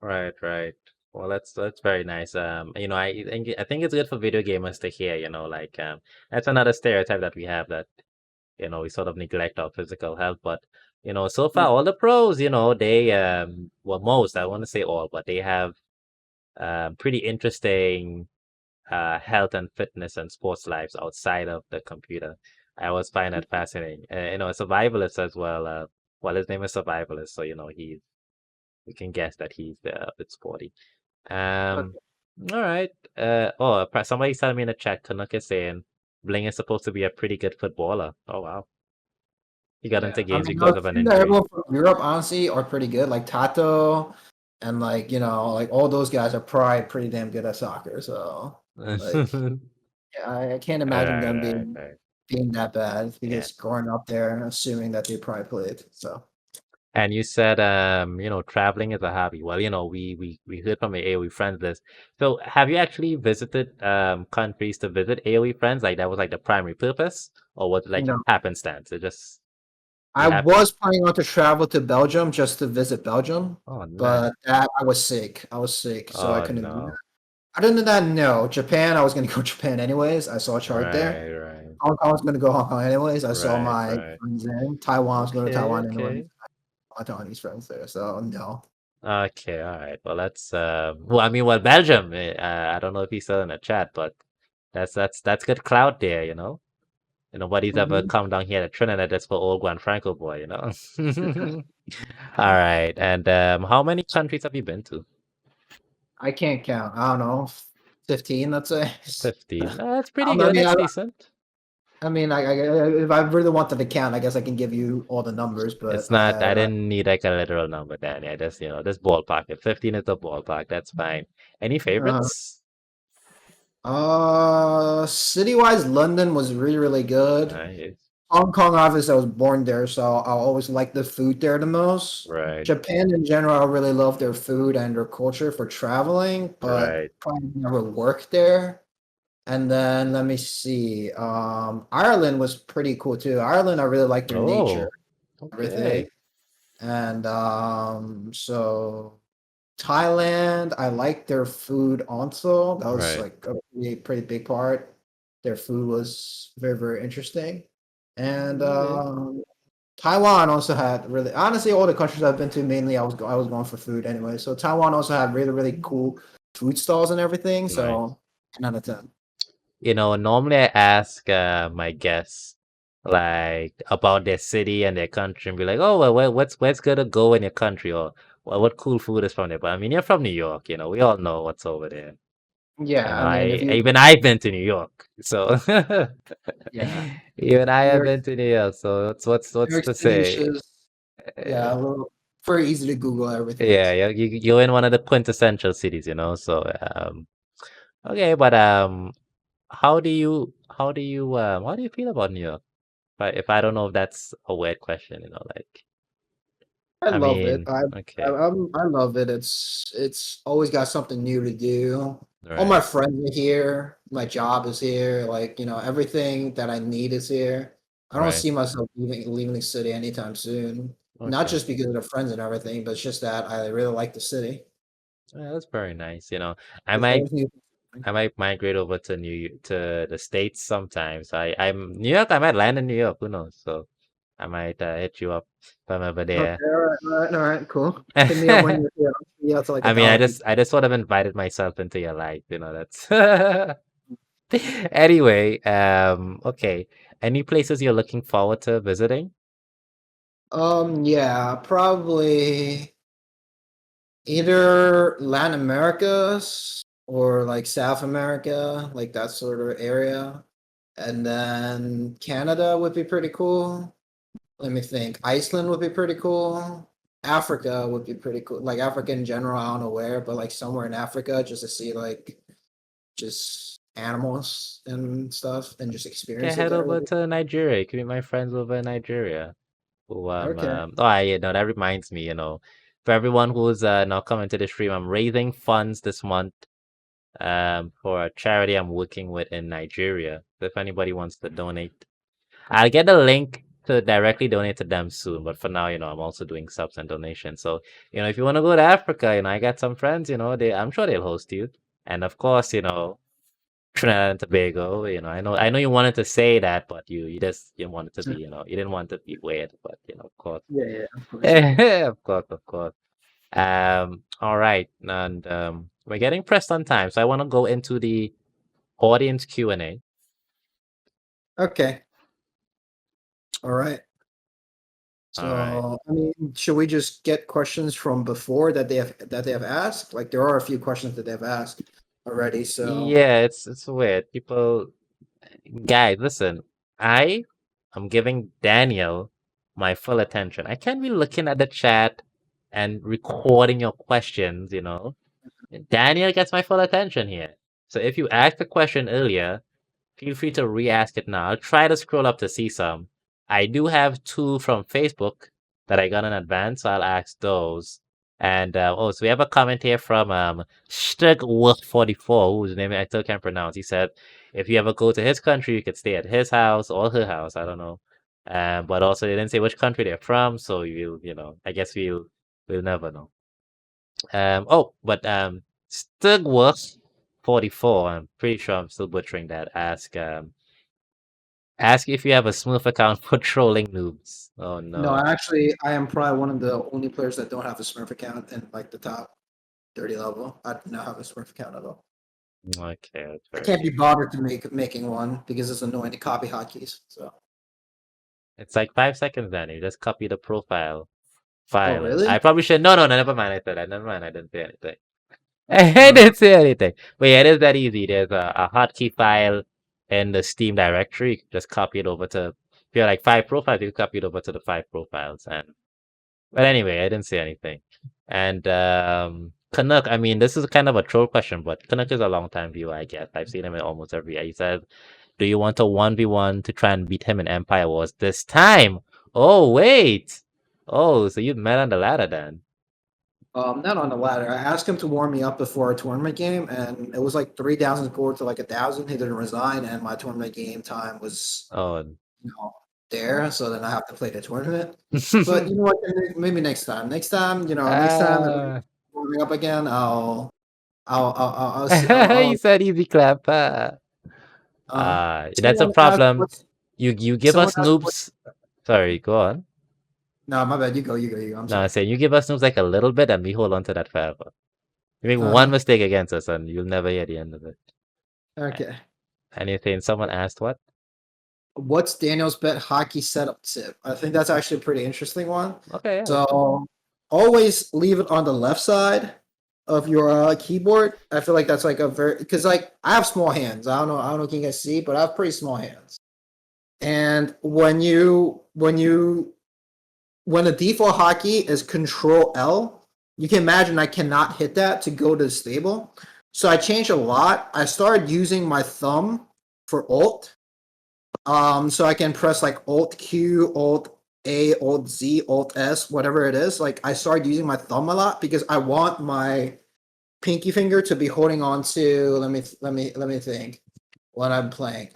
Right. Right. Well, that's very nice. I think it's good for video gamers to hear. Like that's another stereotype that we have, that we sort of neglect our physical health. But so far all the pros, they well, most, I want to say all, but they have pretty interesting health and fitness and sports lives outside of the computer. I always find that fascinating. A survivalist as well. Well, his name is Survivalist, so you can guess that he's a bit sporty. but Um, all right. Somebody's telling me in the chat, Canuck is saying Bling is supposed to be a pretty good footballer. Oh wow, he got into yeah, I games mean, I because would of an say that injury. everyone from Europe honestly are pretty good, like Tato, and like like all those guys are probably pretty damn good at soccer. So like, yeah, I can't All imagine right, them all right, all right. being that bad Yeah. because growing up there, assuming that they probably played. So And you said, traveling is a hobby. Well, we heard from your AoE friends list. So, have you actually visited countries to visit AoE friends? Like that was like the primary purpose, or was it like no, happenstance? It just I you happen. was planning on to travel to Belgium just to visit Belgium, Oh, nice. but that I was sick. I was sick, so I Oh couldn't do that. no. Other than that, no. Japan, I was gonna go Japan anyways. I saw a chart there. Right, right, Hong Kong was gonna go Hong Kong anyways. I saw right, my right. friends in Taiwan. I was going to Okay, Taiwan anyways. okay. My Taiwanese friends there, so no. Okay, all right. Well, that's well, I mean, well, Belgium. I don't know if he's still in the chat, but that's good clout there, Nobody's ever Mhm. come down here to Trinidad just for old Juan Franco boy. All right. And how many countries have you been to? I can't count. I don't know, 15, let's say. 15. That's pretty I good. mean, That's decent. if I really wanted to count, I guess I can give you all the numbers, It's but not, I didn't need like a literal number, Danny. I just, just ballpark it. 15 is the ballpark. That's fine. Any uh, favorites? city-wise, London was really, really good. Nice. Hong Kong, obviously, I was born there, so I always like the food there the most. Right, Japan in general, I really love their food and their culture for traveling, but right. probably never worked there. And then let me see. Ireland was pretty cool too. Ireland, I really like their nature, Oh, everything. okay. And so Thailand, I like their food also. That was Right. like a pretty big part. Their food was very, very interesting. And Okay. Taiwan also had really honestly all the countries I've been to mainly I was going for food anyway. So Taiwan also had really, really cool food stalls and everything. Nice. So 10 out of 10. Normally I ask my guests like about their city and their country and be like, oh, well, where's good to go in your country, or well, what cool food is from there. But I mean, you're from New York, we all know what's over there. Yeah, I mean if I you even I've been to New York, so yeah, even I New have York been to New York. So New what's York to City is say? just yeah, Uh, a little very easy to Google everything. yeah, you're in one of the quintessential cities, So okay, but how do you feel about New York? But if I don't know if that's a weird question, like, I I love it. mean, okay, I love it. It's always got something new to do. All my right, friends are here. My job is here. Like, everything that I need is here. I don't right, see myself leaving the city anytime soon. Not okay. just because of the friends and everything, but it's just that I really like the city. Yeah, that's very nice. I There's might always new. I might migrate over to the States sometimes. I'm New York. I might land in New York. Who knows? So I might hit you up if I'm ever there. Okay, all right, cool. Hit me up when you're here. I'll see you out to like a I mean, I dollar just pizza. I just sort of invited myself into your life. That's anyway. Okay. Any places you're looking forward to visiting? Yeah, probably either Latin Americas or like South America, like that sort of area. And then Canada would be pretty cool. Let me think. Iceland would be pretty cool. Africa would be pretty cool. Like Africa in general, I don't know where, but like somewhere in Africa, just to see like just animals and stuff, and just Okay, experience it head there over would be to Nigeria. You can meet my friends over in Nigeria. Who okay. that reminds me, for everyone who's now coming to the stream, I'm raising funds this month for a charity I'm working with in Nigeria. So if anybody wants to donate, I'll get a link to directly donate to them soon. But for now, I'm also doing subs and donations. So, if you want to go to Africa, I got some friends, I'm sure they'll host you. And of course, Trinidad and Tobago, I know you wanted to say that, but you just you wanted to be, you didn't want to be weird, but of course. Yeah, yeah, of course. Of course, of course. All right, and we're getting pressed on time, so I want to go into the audience Q&A. Okay. All right. All right. So, I mean, should we just get questions from before that they have asked? Like, there are a few questions that they've asked already. So, Yeah, it's weird. People, guys, listen. I am giving Daniel my full attention. I can't be looking at the chat and recording your questions. Daniel gets my full attention here. So if you asked a question earlier, feel free to re-ask it now. I'll try to scroll up to see some. I do have two from Facebook that I got in advance, so I'll ask those. And so we have a comment here from Stigworth44, whose name I still can't pronounce. He said, if you ever go to his country, you could stay at his house or her house. I don't know. But also they didn't say which country they're from, so I guess we'll never know. But Stigworth44, I'm pretty sure I'm still butchering that. Ask if you have a smooth account for trolling noobs. Oh no, no. I am probably one of the only players that don't have a Smurf account in like the top 30 level. I do not have a Smurf account at all. Okay, that's I fair. can't be bothered to making one because it's annoying to copy hotkeys. So, It's like 5 seconds then. You just copy the profile oh file and really? I probably should no, never mind. I said that. Never mind, I didn't say anything. I Uh, didn't say anything. But yeah, it is that easy. There's a hotkey file in the Steam directory. You can just copy it over to if you have like 5 profiles, you can copy it over to the 5 profiles. But anyway, I didn't say anything. And Canuck, I mean, this is kind of a troll question, but Canuck is a long time viewer, I guess. I've seen him in almost every. He says, "Do you want a 1v1 to try and beat him in Empire Wars this time?" Oh wait, oh, so you met on the ladder then? not on the ladder. I asked him to warm me up before a tournament game, and it was like 3,000 scored to like 1,000. He didn't resign, and my tournament game time was Oh, there. So then I have to play the tournament. But you know what? Maybe next time. Next time that we're ah, warming up again, I'll he said easy clap. That's a someone asked problem. what's You give someone us asked what. noobs. Sorry, go on. No, my bad. You go. I'm No, I sorry. say you give us noobs like a little bit, and we hold on to that forever. You make one Uh, mistake against us, and you'll never hear the end of it. okay. Anything? Someone asked what? What's Daniel's bet hockey setup tip? I think that's actually a pretty interesting one. Okay, yeah. So always leave it on the left side of your keyboard. I feel like that's like a very because like I have small hands. I don't know if you guys see, but I have pretty small hands. And when the default hockey is Control L, you can imagine I cannot hit that to go to the stable. So I changed a lot. I started using my thumb for Alt. So I can press like Alt Q, Alt A, Alt Z, Alt S, whatever it is. Like I started using my thumb a lot because I want my pinky finger to be holding on to. Let me think. When I'm playing,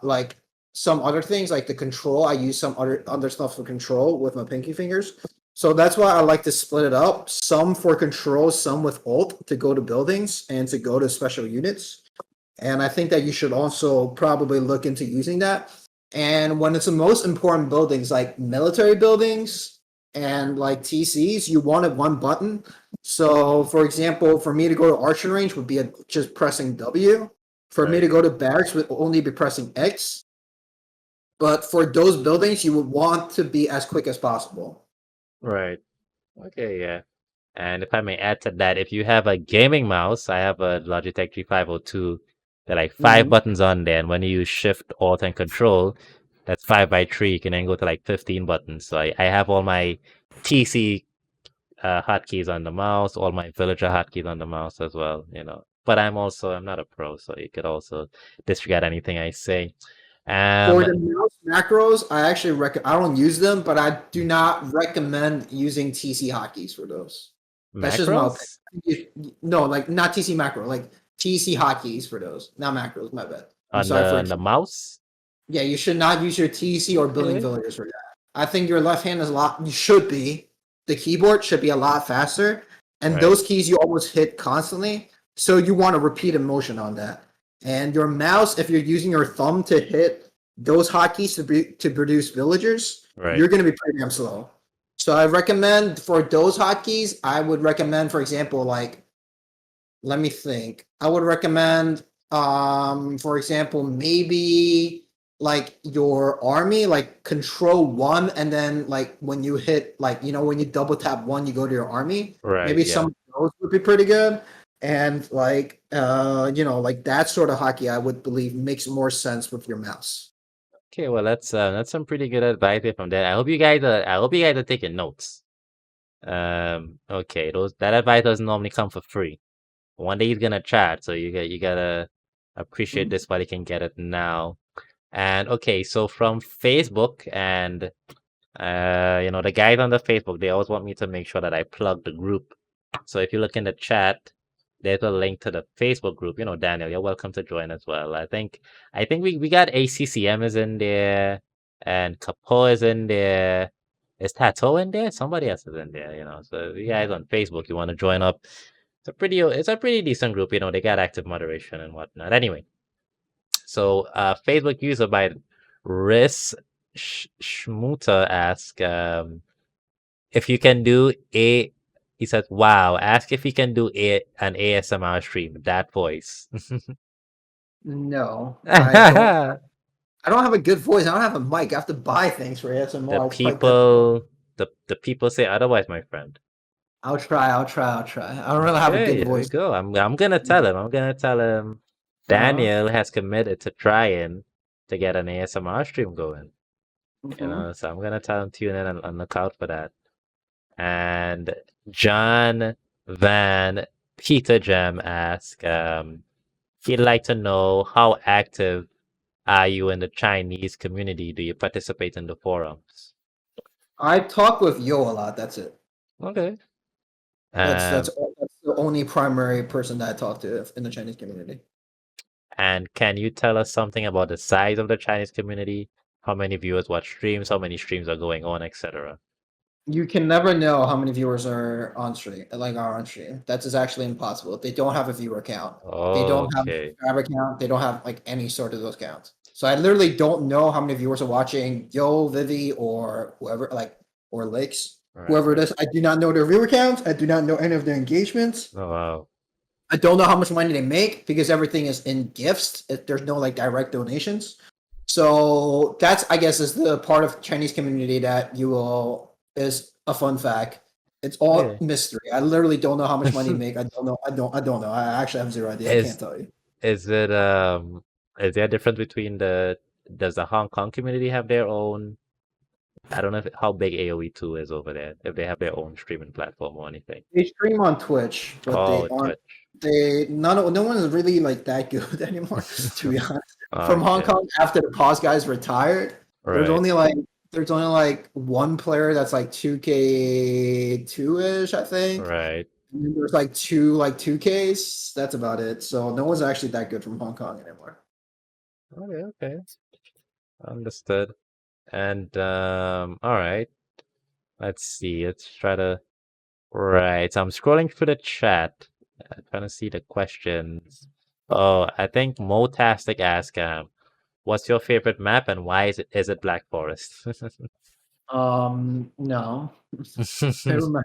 like some other things like the control. I use some other stuff for control with my pinky fingers. So that's why I like to split it up. Some for control, some with Alt to go to buildings and to go to special units. And I think that you should also probably look into using that. And when it's the most important buildings, like military buildings and like TCs, you wanted one button. So, for example, for me to go to archery range would be just pressing W. For me Right, to go to barracks would only be pressing X. But for those buildings, you would want to be as quick as possible. right. Okay, yeah. And if I may add to that, if you have a gaming mouse, I have a Logitech G502. There are like five Mhm. buttons on there, and when you use Shift, Alt, and Control, that's 5x3. You can then go to like 15 buttons. So I have all my TC hotkeys on the mouse, all my villager hotkeys on the mouse as well, you know. But I'm not a pro, so you could also disregard anything I say. For Um, the mouse macros, I actually I don't use them, but I do not recommend using TC hotkeys for those. That's just my macros? opinion. No, like not TC macro, like TC hotkeys for those, not macros. My bad. I'm sorry for On the mouse? yeah. You should not use your TC or building Okay. villagers for that. I think your left hand is a lot. You should be. The keyboard should be a lot faster, and Right. those keys you almost hit constantly. So you want to repeat a motion on that. And your mouse, if you're using your thumb to hit those hotkeys to produce villagers, Right. you're going to be pretty damn slow. So I recommend for those hotkeys, I would recommend, for example, like let me think. I would recommend, for example, maybe like your army, like control one, and then like when you hit, like when you double tap one, you go to your army. Right. Maybe Yeah. some of those would be pretty good. And like like that sort of hockey, I would believe makes more sense with your mouse. Okay, well that's some pretty good advice here from that. I hope you guys are taking notes. Okay, those that advice doesn't normally come for free. One day he's gonna chat, so you gotta appreciate Mhm. this while you can get it now. And okay, so from Facebook and the guys on the Facebook, they always want me to make sure that I plug the group. So if you look in the chat, there's a link to the Facebook group. Daniel, you're welcome to join as well. I think we got ACCM is in there, and Capo is in there. Is Tato in there? Somebody else is in there. So you guys on Facebook, you want to join up? It's a pretty decent group. They got active moderation and whatnot. Anyway, so Facebook user by Riz Shmuta ask if you can do a. He says, "Wow, ask if he can do an ASMR stream. That voice." No, I don't. the I don't have a good voice. I don't have a mic. I have to buy things for ASMR. It's quite difficult. people, the people say otherwise, my friend. I'll try. I'll try. I'll try. I don't really have a good Okay, there we voice. go. I'm gonna tell him. I'm gonna tell him. Uh-huh. Daniel has committed to trying to get an ASMR stream going. Hmm. So I'm gonna tell him tune in and look out for that. And John Van Peter Jam asks, he'd like to know how active are you in the Chinese community? Do you participate in the forums? I talk with Yo a lot. That's it. Okay. That's Um, all, that's the only primary person that I talk to in the Chinese community. and can you tell us something about the size of the Chinese community? How many viewers watch streams? How many streams are going on, etc.? You can never know how many viewers are on stream, That is actually impossible. They don't have a viewer count. They don't have a Okay. subscriber count. They don't have like any sort of those counts. So I literally don't know how many viewers are watching Yo, Vivi, or whoever, or Lakes, Right, whoever it right. is. I do not know their viewer counts. I do not know any of their engagements. Oh, wow. I don't know how much money they make because everything is in gifts. There's no like direct donations. So that's, I guess, is the part of Chinese community that you will is a fun fact. It's all Okay. mystery. I literally don't know how much money they make. I don't know. I don't know. I actually have zero idea. I can't Is tell you. is it is there a difference between does the Hong Kong community have their own? I don't know how big AoE 2 is over there, if they have their own streaming platform or anything. They stream on Twitch, but they Oh, aren't. Twitch. No one is really like that good anymore. To be honest, from Hong Okay. Kong after the pause guys retired, there's Right. only like there's only like one player that's like 2K2 ish, I think. Right. And then there's like 2Ks. That's about it. So no one's actually that good from Hong Kong anymore. Okay, okay. Understood. And all right. Let's see. Let's try to right. So I'm scrolling through the chat, trying to see the questions. Oh, I think Motastic asked, what's your favorite map and why is it Black Forest? No. Favorite map.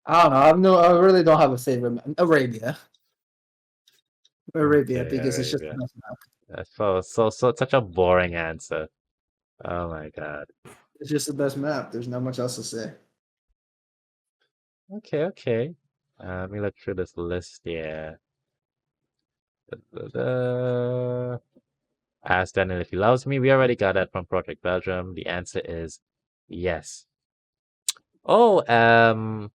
I don't know. I really don't have a favorite map. Arabia. Arabia, Okay, because it's just the Arabia. best map. That's so such a boring answer. Oh my God. It's just the best map. There's not much else to say. Okay, okay. Let me look through this list here. Da, da, da. Ask Daniel if he loves me. We already got that from Project Belgium. The answer is yes. Oh, the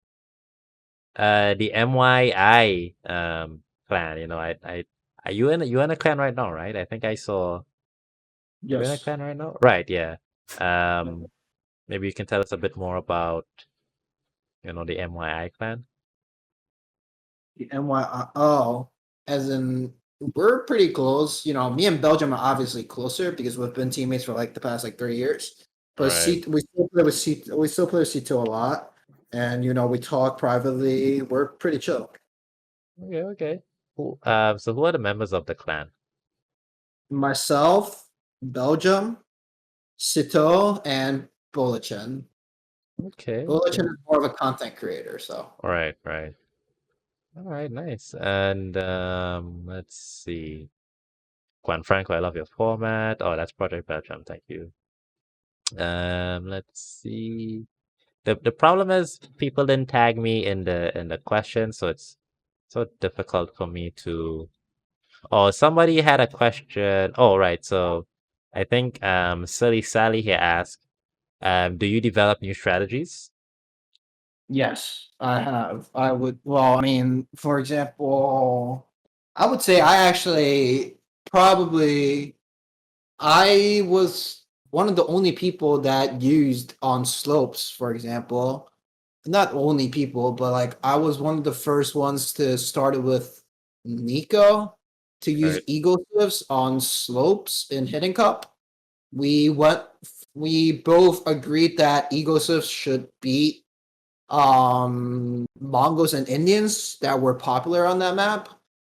MYI clan. Are you in a clan right now, right? I think I saw you're in a Yes. clan right now, right? Yeah. Maybe you can tell us a bit more about the MYI clan. The NY. Oh, as in we're pretty close. Me and Belgium are obviously closer because we've been teammates for like the past like 3 years. But Right. we still play with we still play with C2 a lot, and we talk privately. We're pretty chill. Okay. Okay. Cool. So who are the members of the clan? Myself, Belgium, Sito, and Bolichen. Okay. Bolichen Okay. is more of a content creator, so Right. Right. All right. Nice. And let's see. Juan Franco, I love your format. Oh, that's Project Belgium. Thank you. Let's see. The problem is people didn't tag me in the question, so it's so difficult for me to. Oh, somebody had a question. Oh, right. So I think Silly Sally here asked, do you develop new strategies? yes, I have. I would. Well, I mean, for example, I would say I actually probably I was one of the only people that used on slopes, for example. Not only people, but like I was one of the first ones to start it with Nico to use Right. eagle swifts on slopes in Hidden Cup. We went we both agreed that eagle swifts should beat Mongols and Indians that were popular on that map,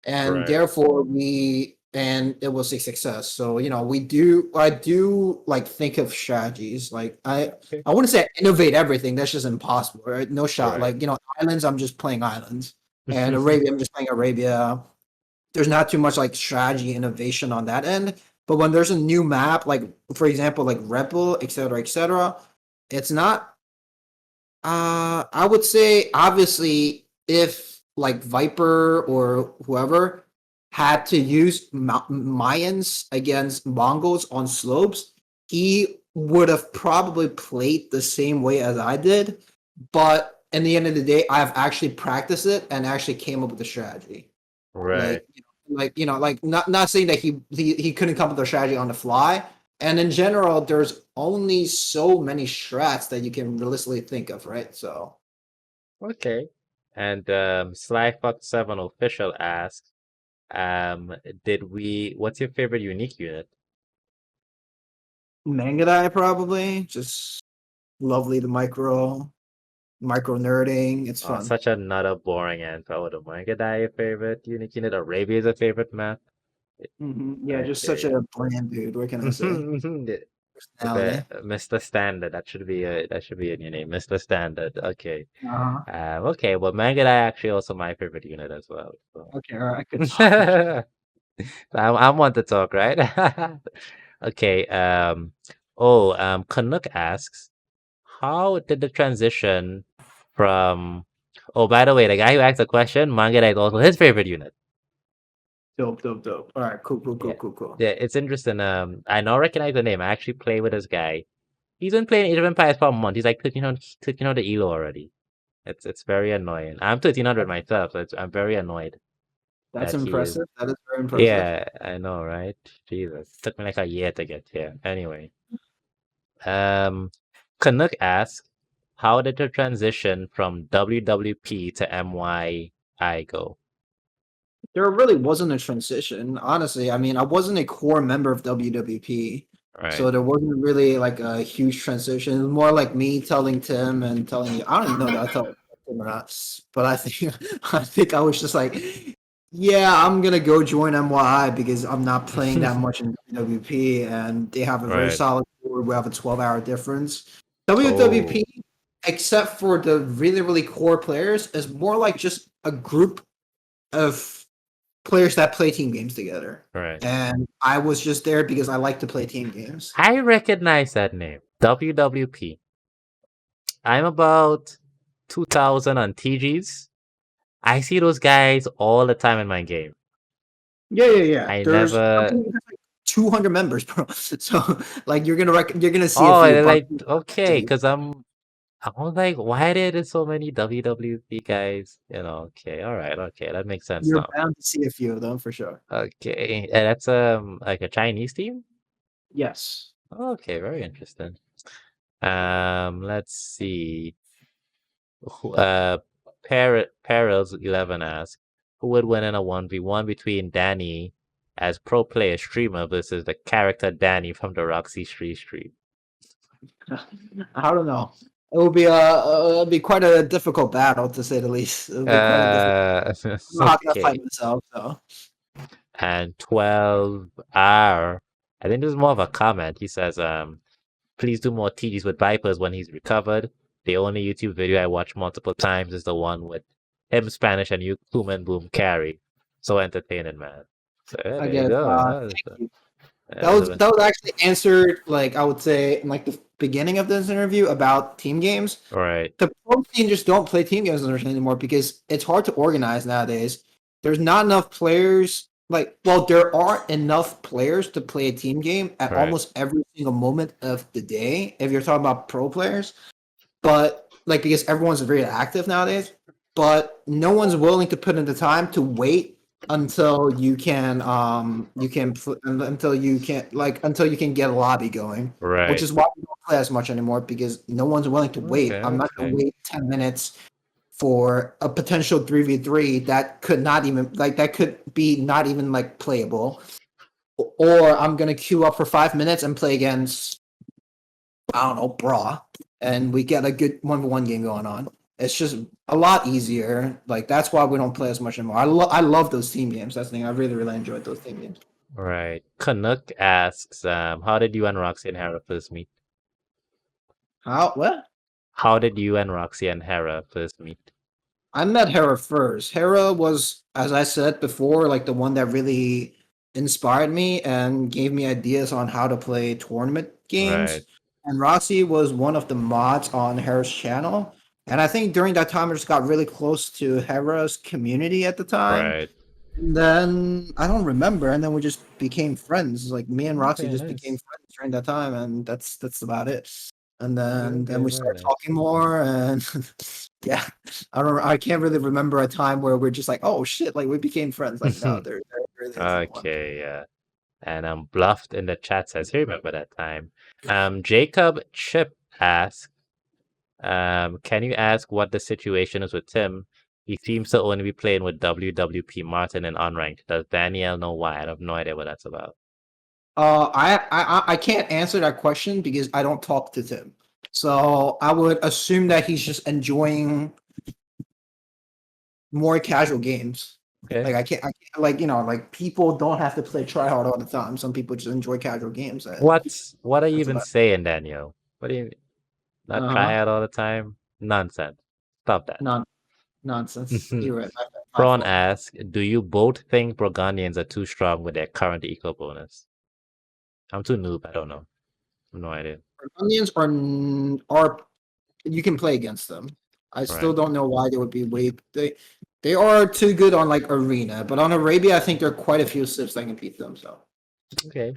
and Right. therefore it was a success. So I do like think of strategies. Like Okay. I wouldn't say I innovate everything. That's just impossible, right? No shot. Right. Like islands, I'm just playing islands, and Arabia, I'm just playing Arabia. There's not too much like strategy innovation on that end. But when there's a new map, like for example, like Rebel, etc., it's not I would say obviously if like Viper or whoever had to use Mayans against Mongols on slopes, he would have probably played the same way as I did. But in the end of the day, I've actually practiced it and actually came up with a strategy. Right. Like not saying that he couldn't come up with a strategy on the fly. And in general, there's only so many strats that you can realistically think of, right? So Okay. And Sly Fox 7 official asks, um, what's your favorite unique unit? Mangadai probably just lovely the micro nerding. It's Oh, fun. such another boring answer. Oh, the Manga your favorite unique unit. Arabia is a favorite map. Yeah, just such Okay. a bland dude. What can I say? Personality. Mr. Standard. That should be in your name, Mr. Standard. Okay. Uh-huh. Okay. Well, Manga actually also my favorite unit as well. So. Okay, all right, good talk. I'm one to talk, right? Okay. Canuck asks, how did the transition from? Oh, by the way, the guy who asked the question, Manga is also his favorite unit. Dope, dope, dope. All right, cool, cool, cool, Yeah. cool, cool. Yeah, it's interesting. I now recognize the name. I actually play with this guy. He's been playing Age of Empires for a month. He's like 1300 elo already. It's very annoying. I'm 1300 myself, so I'm very annoyed That's that he is. impressive. That is very impressive. Yeah, I know, right? Jesus, took me like a year to get here. Anyway, um, Canuck asks, how did the transition from WWP to MYI go? There really wasn't a transition, honestly. I mean, I wasn't a core member of WWP, Right, so there wasn't really like a huge transition. It was more like me telling Tim and telling you. I don't even know that I told Tim or not, but I think I think I was just like, yeah, I'm gonna go join MYI because I'm not playing that much in WWP, and they have a very right. solid board. We have a 12-hour difference. Oh, WWP, except for the really really core players, is more like just a group of players that play team games together. right. And I was just there because I like to play team games. I recognize that name, WWP. I'm about 2000 on TGs. I see those guys all the time in my game. Yeah, yeah, yeah. I There's never. 200 members, bro. So like you're gonna see a Oh, few and bump. like okay, because I was like, why are there so many WWE guys? Okay, all right, okay, that makes sense You're now. bound to see a few of them for sure. Okay, and that's like a Chinese team. Yes. Okay, very interesting. Let's see. Perils 11 asks, who would win in a 1v1 between Danny as pro player streamer versus the character Danny from the Roxy Street Street? I don't know. It will be it'll be quite a difficult battle to say the least. It'll be quite a difficult. I'm not gonna Okay. fight myself, so. And 12R, I think this is more of a comment. He says, please do more TDs with Vipers when he's recovered. The only YouTube video I watch multiple times is the one with him Spanish and you Kuman Boom carry. So entertaining, man. So yeah, I there you guess. go. Thank you. That was a bit- That was actually answered like I would say in like the beginning of this interview about team games. right, The pro team just don't play team games anymore because it's hard to organize nowadays. There's not enough players. Like, well, there are enough players to play a team game at right, almost every single moment of the day. If you're talking about pro players, but like because everyone's very active nowadays, but no one's willing to put in the time to wait until until you can get a lobby going, which right. is why we don't play as much anymore because no one's willing to wait. Okay, I'm not going okay. to wait 10 minutes for a potential 3v3 that could not even like that could be not even like playable, or I'm going to queue up for 5 minutes and play against, I don't know, Bra, and we get a good 1v1 game going on. It's just a lot easier. Like that's why we don't play as much anymore. I love those team games. That's the thing. I really enjoyed those team games. Right. Canuck asks, how did you and Roxy and Hera first meet? How what? How did you and Roxy and Hera first meet? I met Hera first. Hera was, as I said before, like the one that really inspired me and gave me ideas on how to play tournament games. Right, And Roxy was one of the mods on Hera's channel. And I think during that time, I just got really close to Hera's community at the time. right. And then I don't remember, and then we just became friends. Like me and Roxy Okay, just became nice. friends during that time, and that's about it. And Okay, then okay, we very started nice. talking more, and yeah, I can't really remember a time where we're just like, oh shit, like we became friends. Like no, there really isn't one. Okay, yeah. And Bluffed in the chat says he remember that time. Jacob Chip asks, can you ask what the situation is with Tim? He seems to only be playing with WWP Martin and Unranked. Does Danielle know why? I have no idea what that's about. I can't answer that question because I don't talk to Tim. So I would assume that he's just enjoying more casual games. Okay. I can't like like people don't have to play try hard all the time. Some people just enjoy casual games. And What are you that's even about saying, Daniel? What do you not try uh-huh. out all the time? Nonsense. Stop that. Non nonsense. You're right. My Prawn fault. asks, do you both think Burgundians are too strong with their current eco bonus? I'm too noob, I don't know. No idea. Onions are you can play against them. I still Right. don't know why they would be weak. They are too good on like arena, but on Arabia, I think there are quite a few sips that can beat them. So Okay.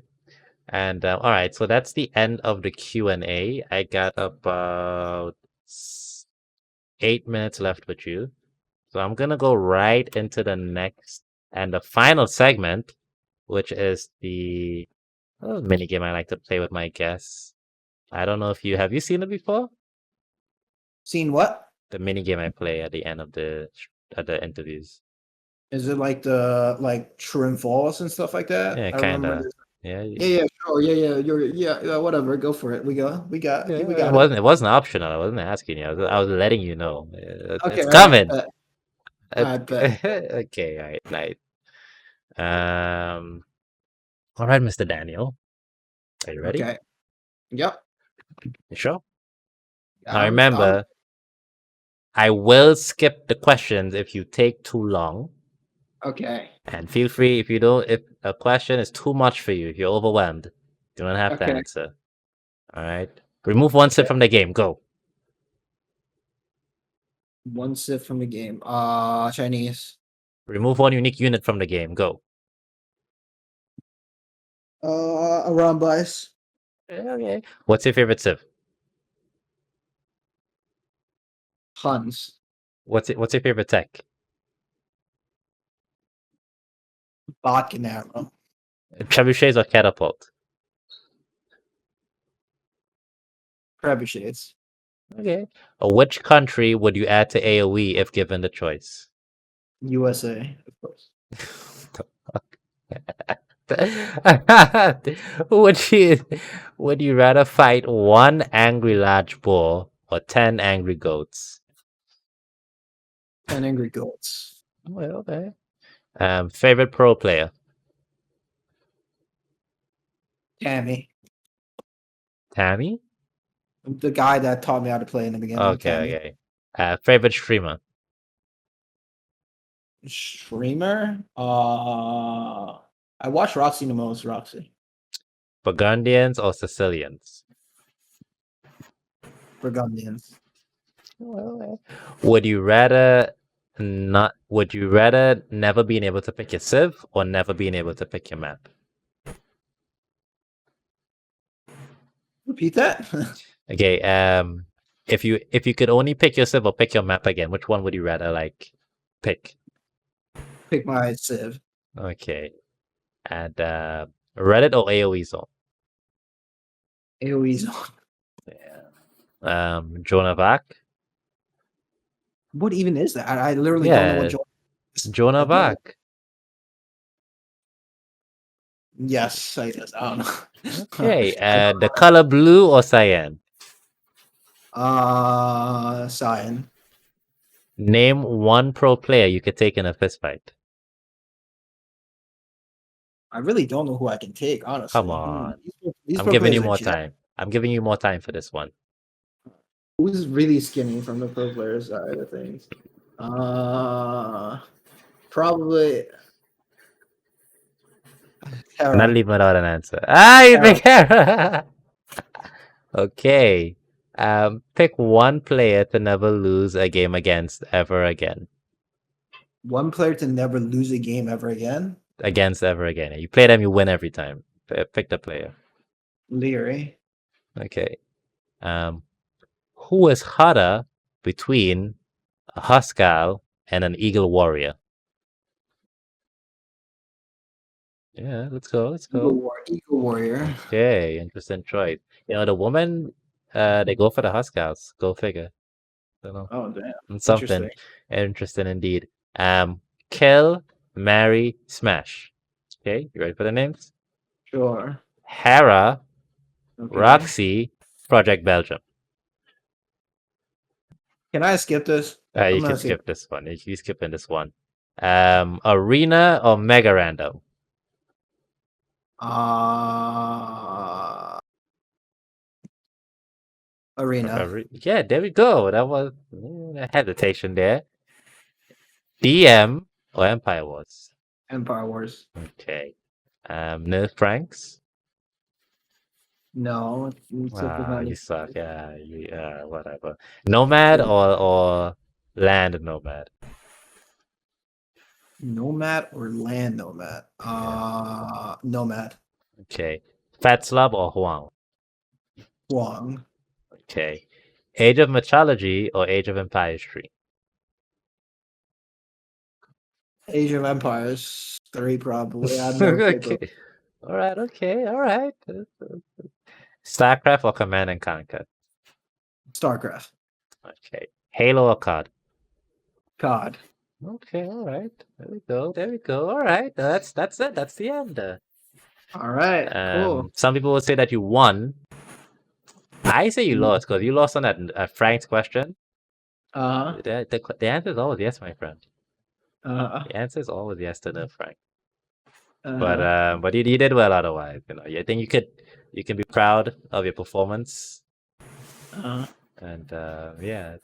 And all right, so that's the end of the Q&A. I got about 8 minutes left with you. So I'm gonna go right into the next and the final segment, which is the mini game I like to play with my guests. I don't know if you have you seen it before? seen what? The mini game I play at the end of the interviews. Is it like the like true and false and stuff like that? Yeah, I remember kinda. this. Yeah, Yeah, sure. Yeah, whatever. Go for it. We yeah. got it. It wasn't optional. I wasn't asking you. I was letting you know. Okay, It's all right. coming. I bet. Okay, all right, nice. Um, all right, Mr. Daniel, are you ready? Okay. Yep. You sure? Now I'm remember, I will skip the questions if you take too long. okay. And feel free if a question is too much for you, if you're overwhelmed, you don't have to Okay. answer. All right. Remove one sip Okay. from the game. Go. One sip from the game. Chinese. Remove one unique unit from the game. Go. Around Bice. Okay. What's your favorite Civ? Huns. What's your favorite tech? Bodkin arrow. Trebuchets or catapult? Trebuchets. Okay. Which country would you add to AoE if given the choice? USA, of course. Would you rather fight one angry large boar or 10 angry goats? 10 angry goats. Well, okay. Favorite pro player? Tammy. Tammy? The guy that taught me how to play in the beginning. Tammy. Okay. Favorite streamer? Streamer. I watch Roxy the most. Roxy. Burgundians or Sicilians? Burgundians. Well, would you rather would you rather never being able to pick your civ or never being able to pick your map? Repeat that. Okay, if you could only pick your civ or pick your map again, which one would you rather pick? Pick my Civ. Okay. And Reddit or AoE zone? AoE zone. Yeah. Joan of Arc? What even is that? I literally don't know what Yeah, Joan is. Joan of Arc. Yes, I guess. I don't know. Okay, the color blue or cyan? Cyan. Name one pro player you could take in a fist fight. I really don't know who I can take, honestly. Come on. These I'm pro giving players you are more jacked. time. I'm giving you more time for this one. Who's really skinny from the pro player side of things? Probably I'm not Hera. leaving without an answer. Ah, you pick Hera. Okay. Pick one player to never lose a game against ever again. One player to never lose a game ever again. Against ever again. You play them, you win every time. Pick the player. Leary. Okay. Who is hotter between a Huskarl and an Eagle Warrior? Yeah, let's go. Let's go. Eagle Warrior. Okay, interesting choice. You know, the woman, they go for the Huskarls. Go figure. Don't know. Oh damn. It's something Interesting. interesting indeed. Kill, marry, smash. Okay, you ready for the names? Sure. Hera, Okay. Roxy, Project Belgium. Can I skip this? You I'm can gonna skip this one. You skipping this one. Arena or Mega Random? Arena. Yeah, there we go. That was a hesitation there. DM or Empire Wars? Empire Wars. Okay. Nerf Pranks? No, You suck. Yeah, whatever. Nomad or Land Nomad? Nomad or Land Nomad? Nomad. Okay. Fat Slob or Huang? Huang. Okay. Age of Mythology or Age of Empires 3? Age of Empires 3 probably. I've never played those. Okay. All right. StarCraft or Command and Conquer? StarCraft. Okay. Halo or COD? COD. Okay, all right. There we go. All right. That's it. That's the end. All right. Cool. Some people would say that you won. I say you lost because you lost on that Frank's question. The answer is always yes, my friend. The answer is always yes to the Frank. But you did well otherwise. You know, I think you can be proud of your performance. And yeah,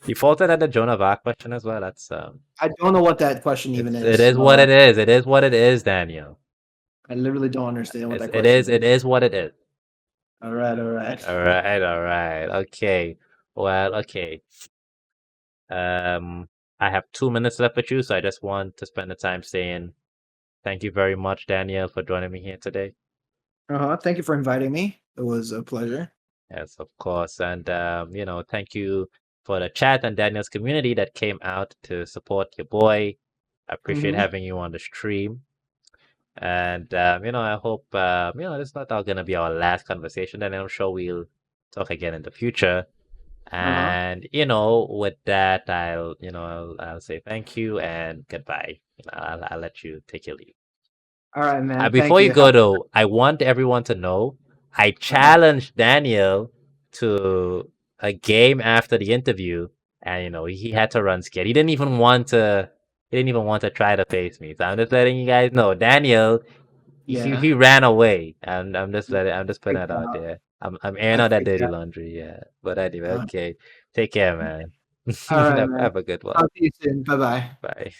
you faulted at the Joan of Arc question as well. That's I don't know what that question even is. It is what it is. It is what it is, Daniel. I literally don't understand what that It question is. It is what it is. All right. All right. Okay. Well, okay. I have 2 minutes left with you, so I just want to spend the time saying thank you very much, Daniel, for joining me here today. Thank you for inviting me. It was a pleasure. Yes, of course. And, thank you for the chat and Daniel's community that came out to support your boy. I appreciate Mm-hmm. having you on the stream. And, I hope, this is not all going to be our last conversation, and I'm sure we'll talk again in the future. Uh-huh. And, with that, I'll say thank you and goodbye. I'll let you take your leave. All right, man. Thank Before you you. go though, I want everyone to know I Uh-huh. challenged Daniel to a game after the interview, and he had to run scared. He didn't even want to try to face me. So I'm just letting you guys know, Daniel, he, Yeah. he ran away, and I'm just putting Freaked that out out. there. I'm airing I out that freaked dirty out. laundry, yeah. But anyway, Uh, okay. Take care, man. all right, have, man. have a good one. Talk to you soon. Bye-bye. Bye.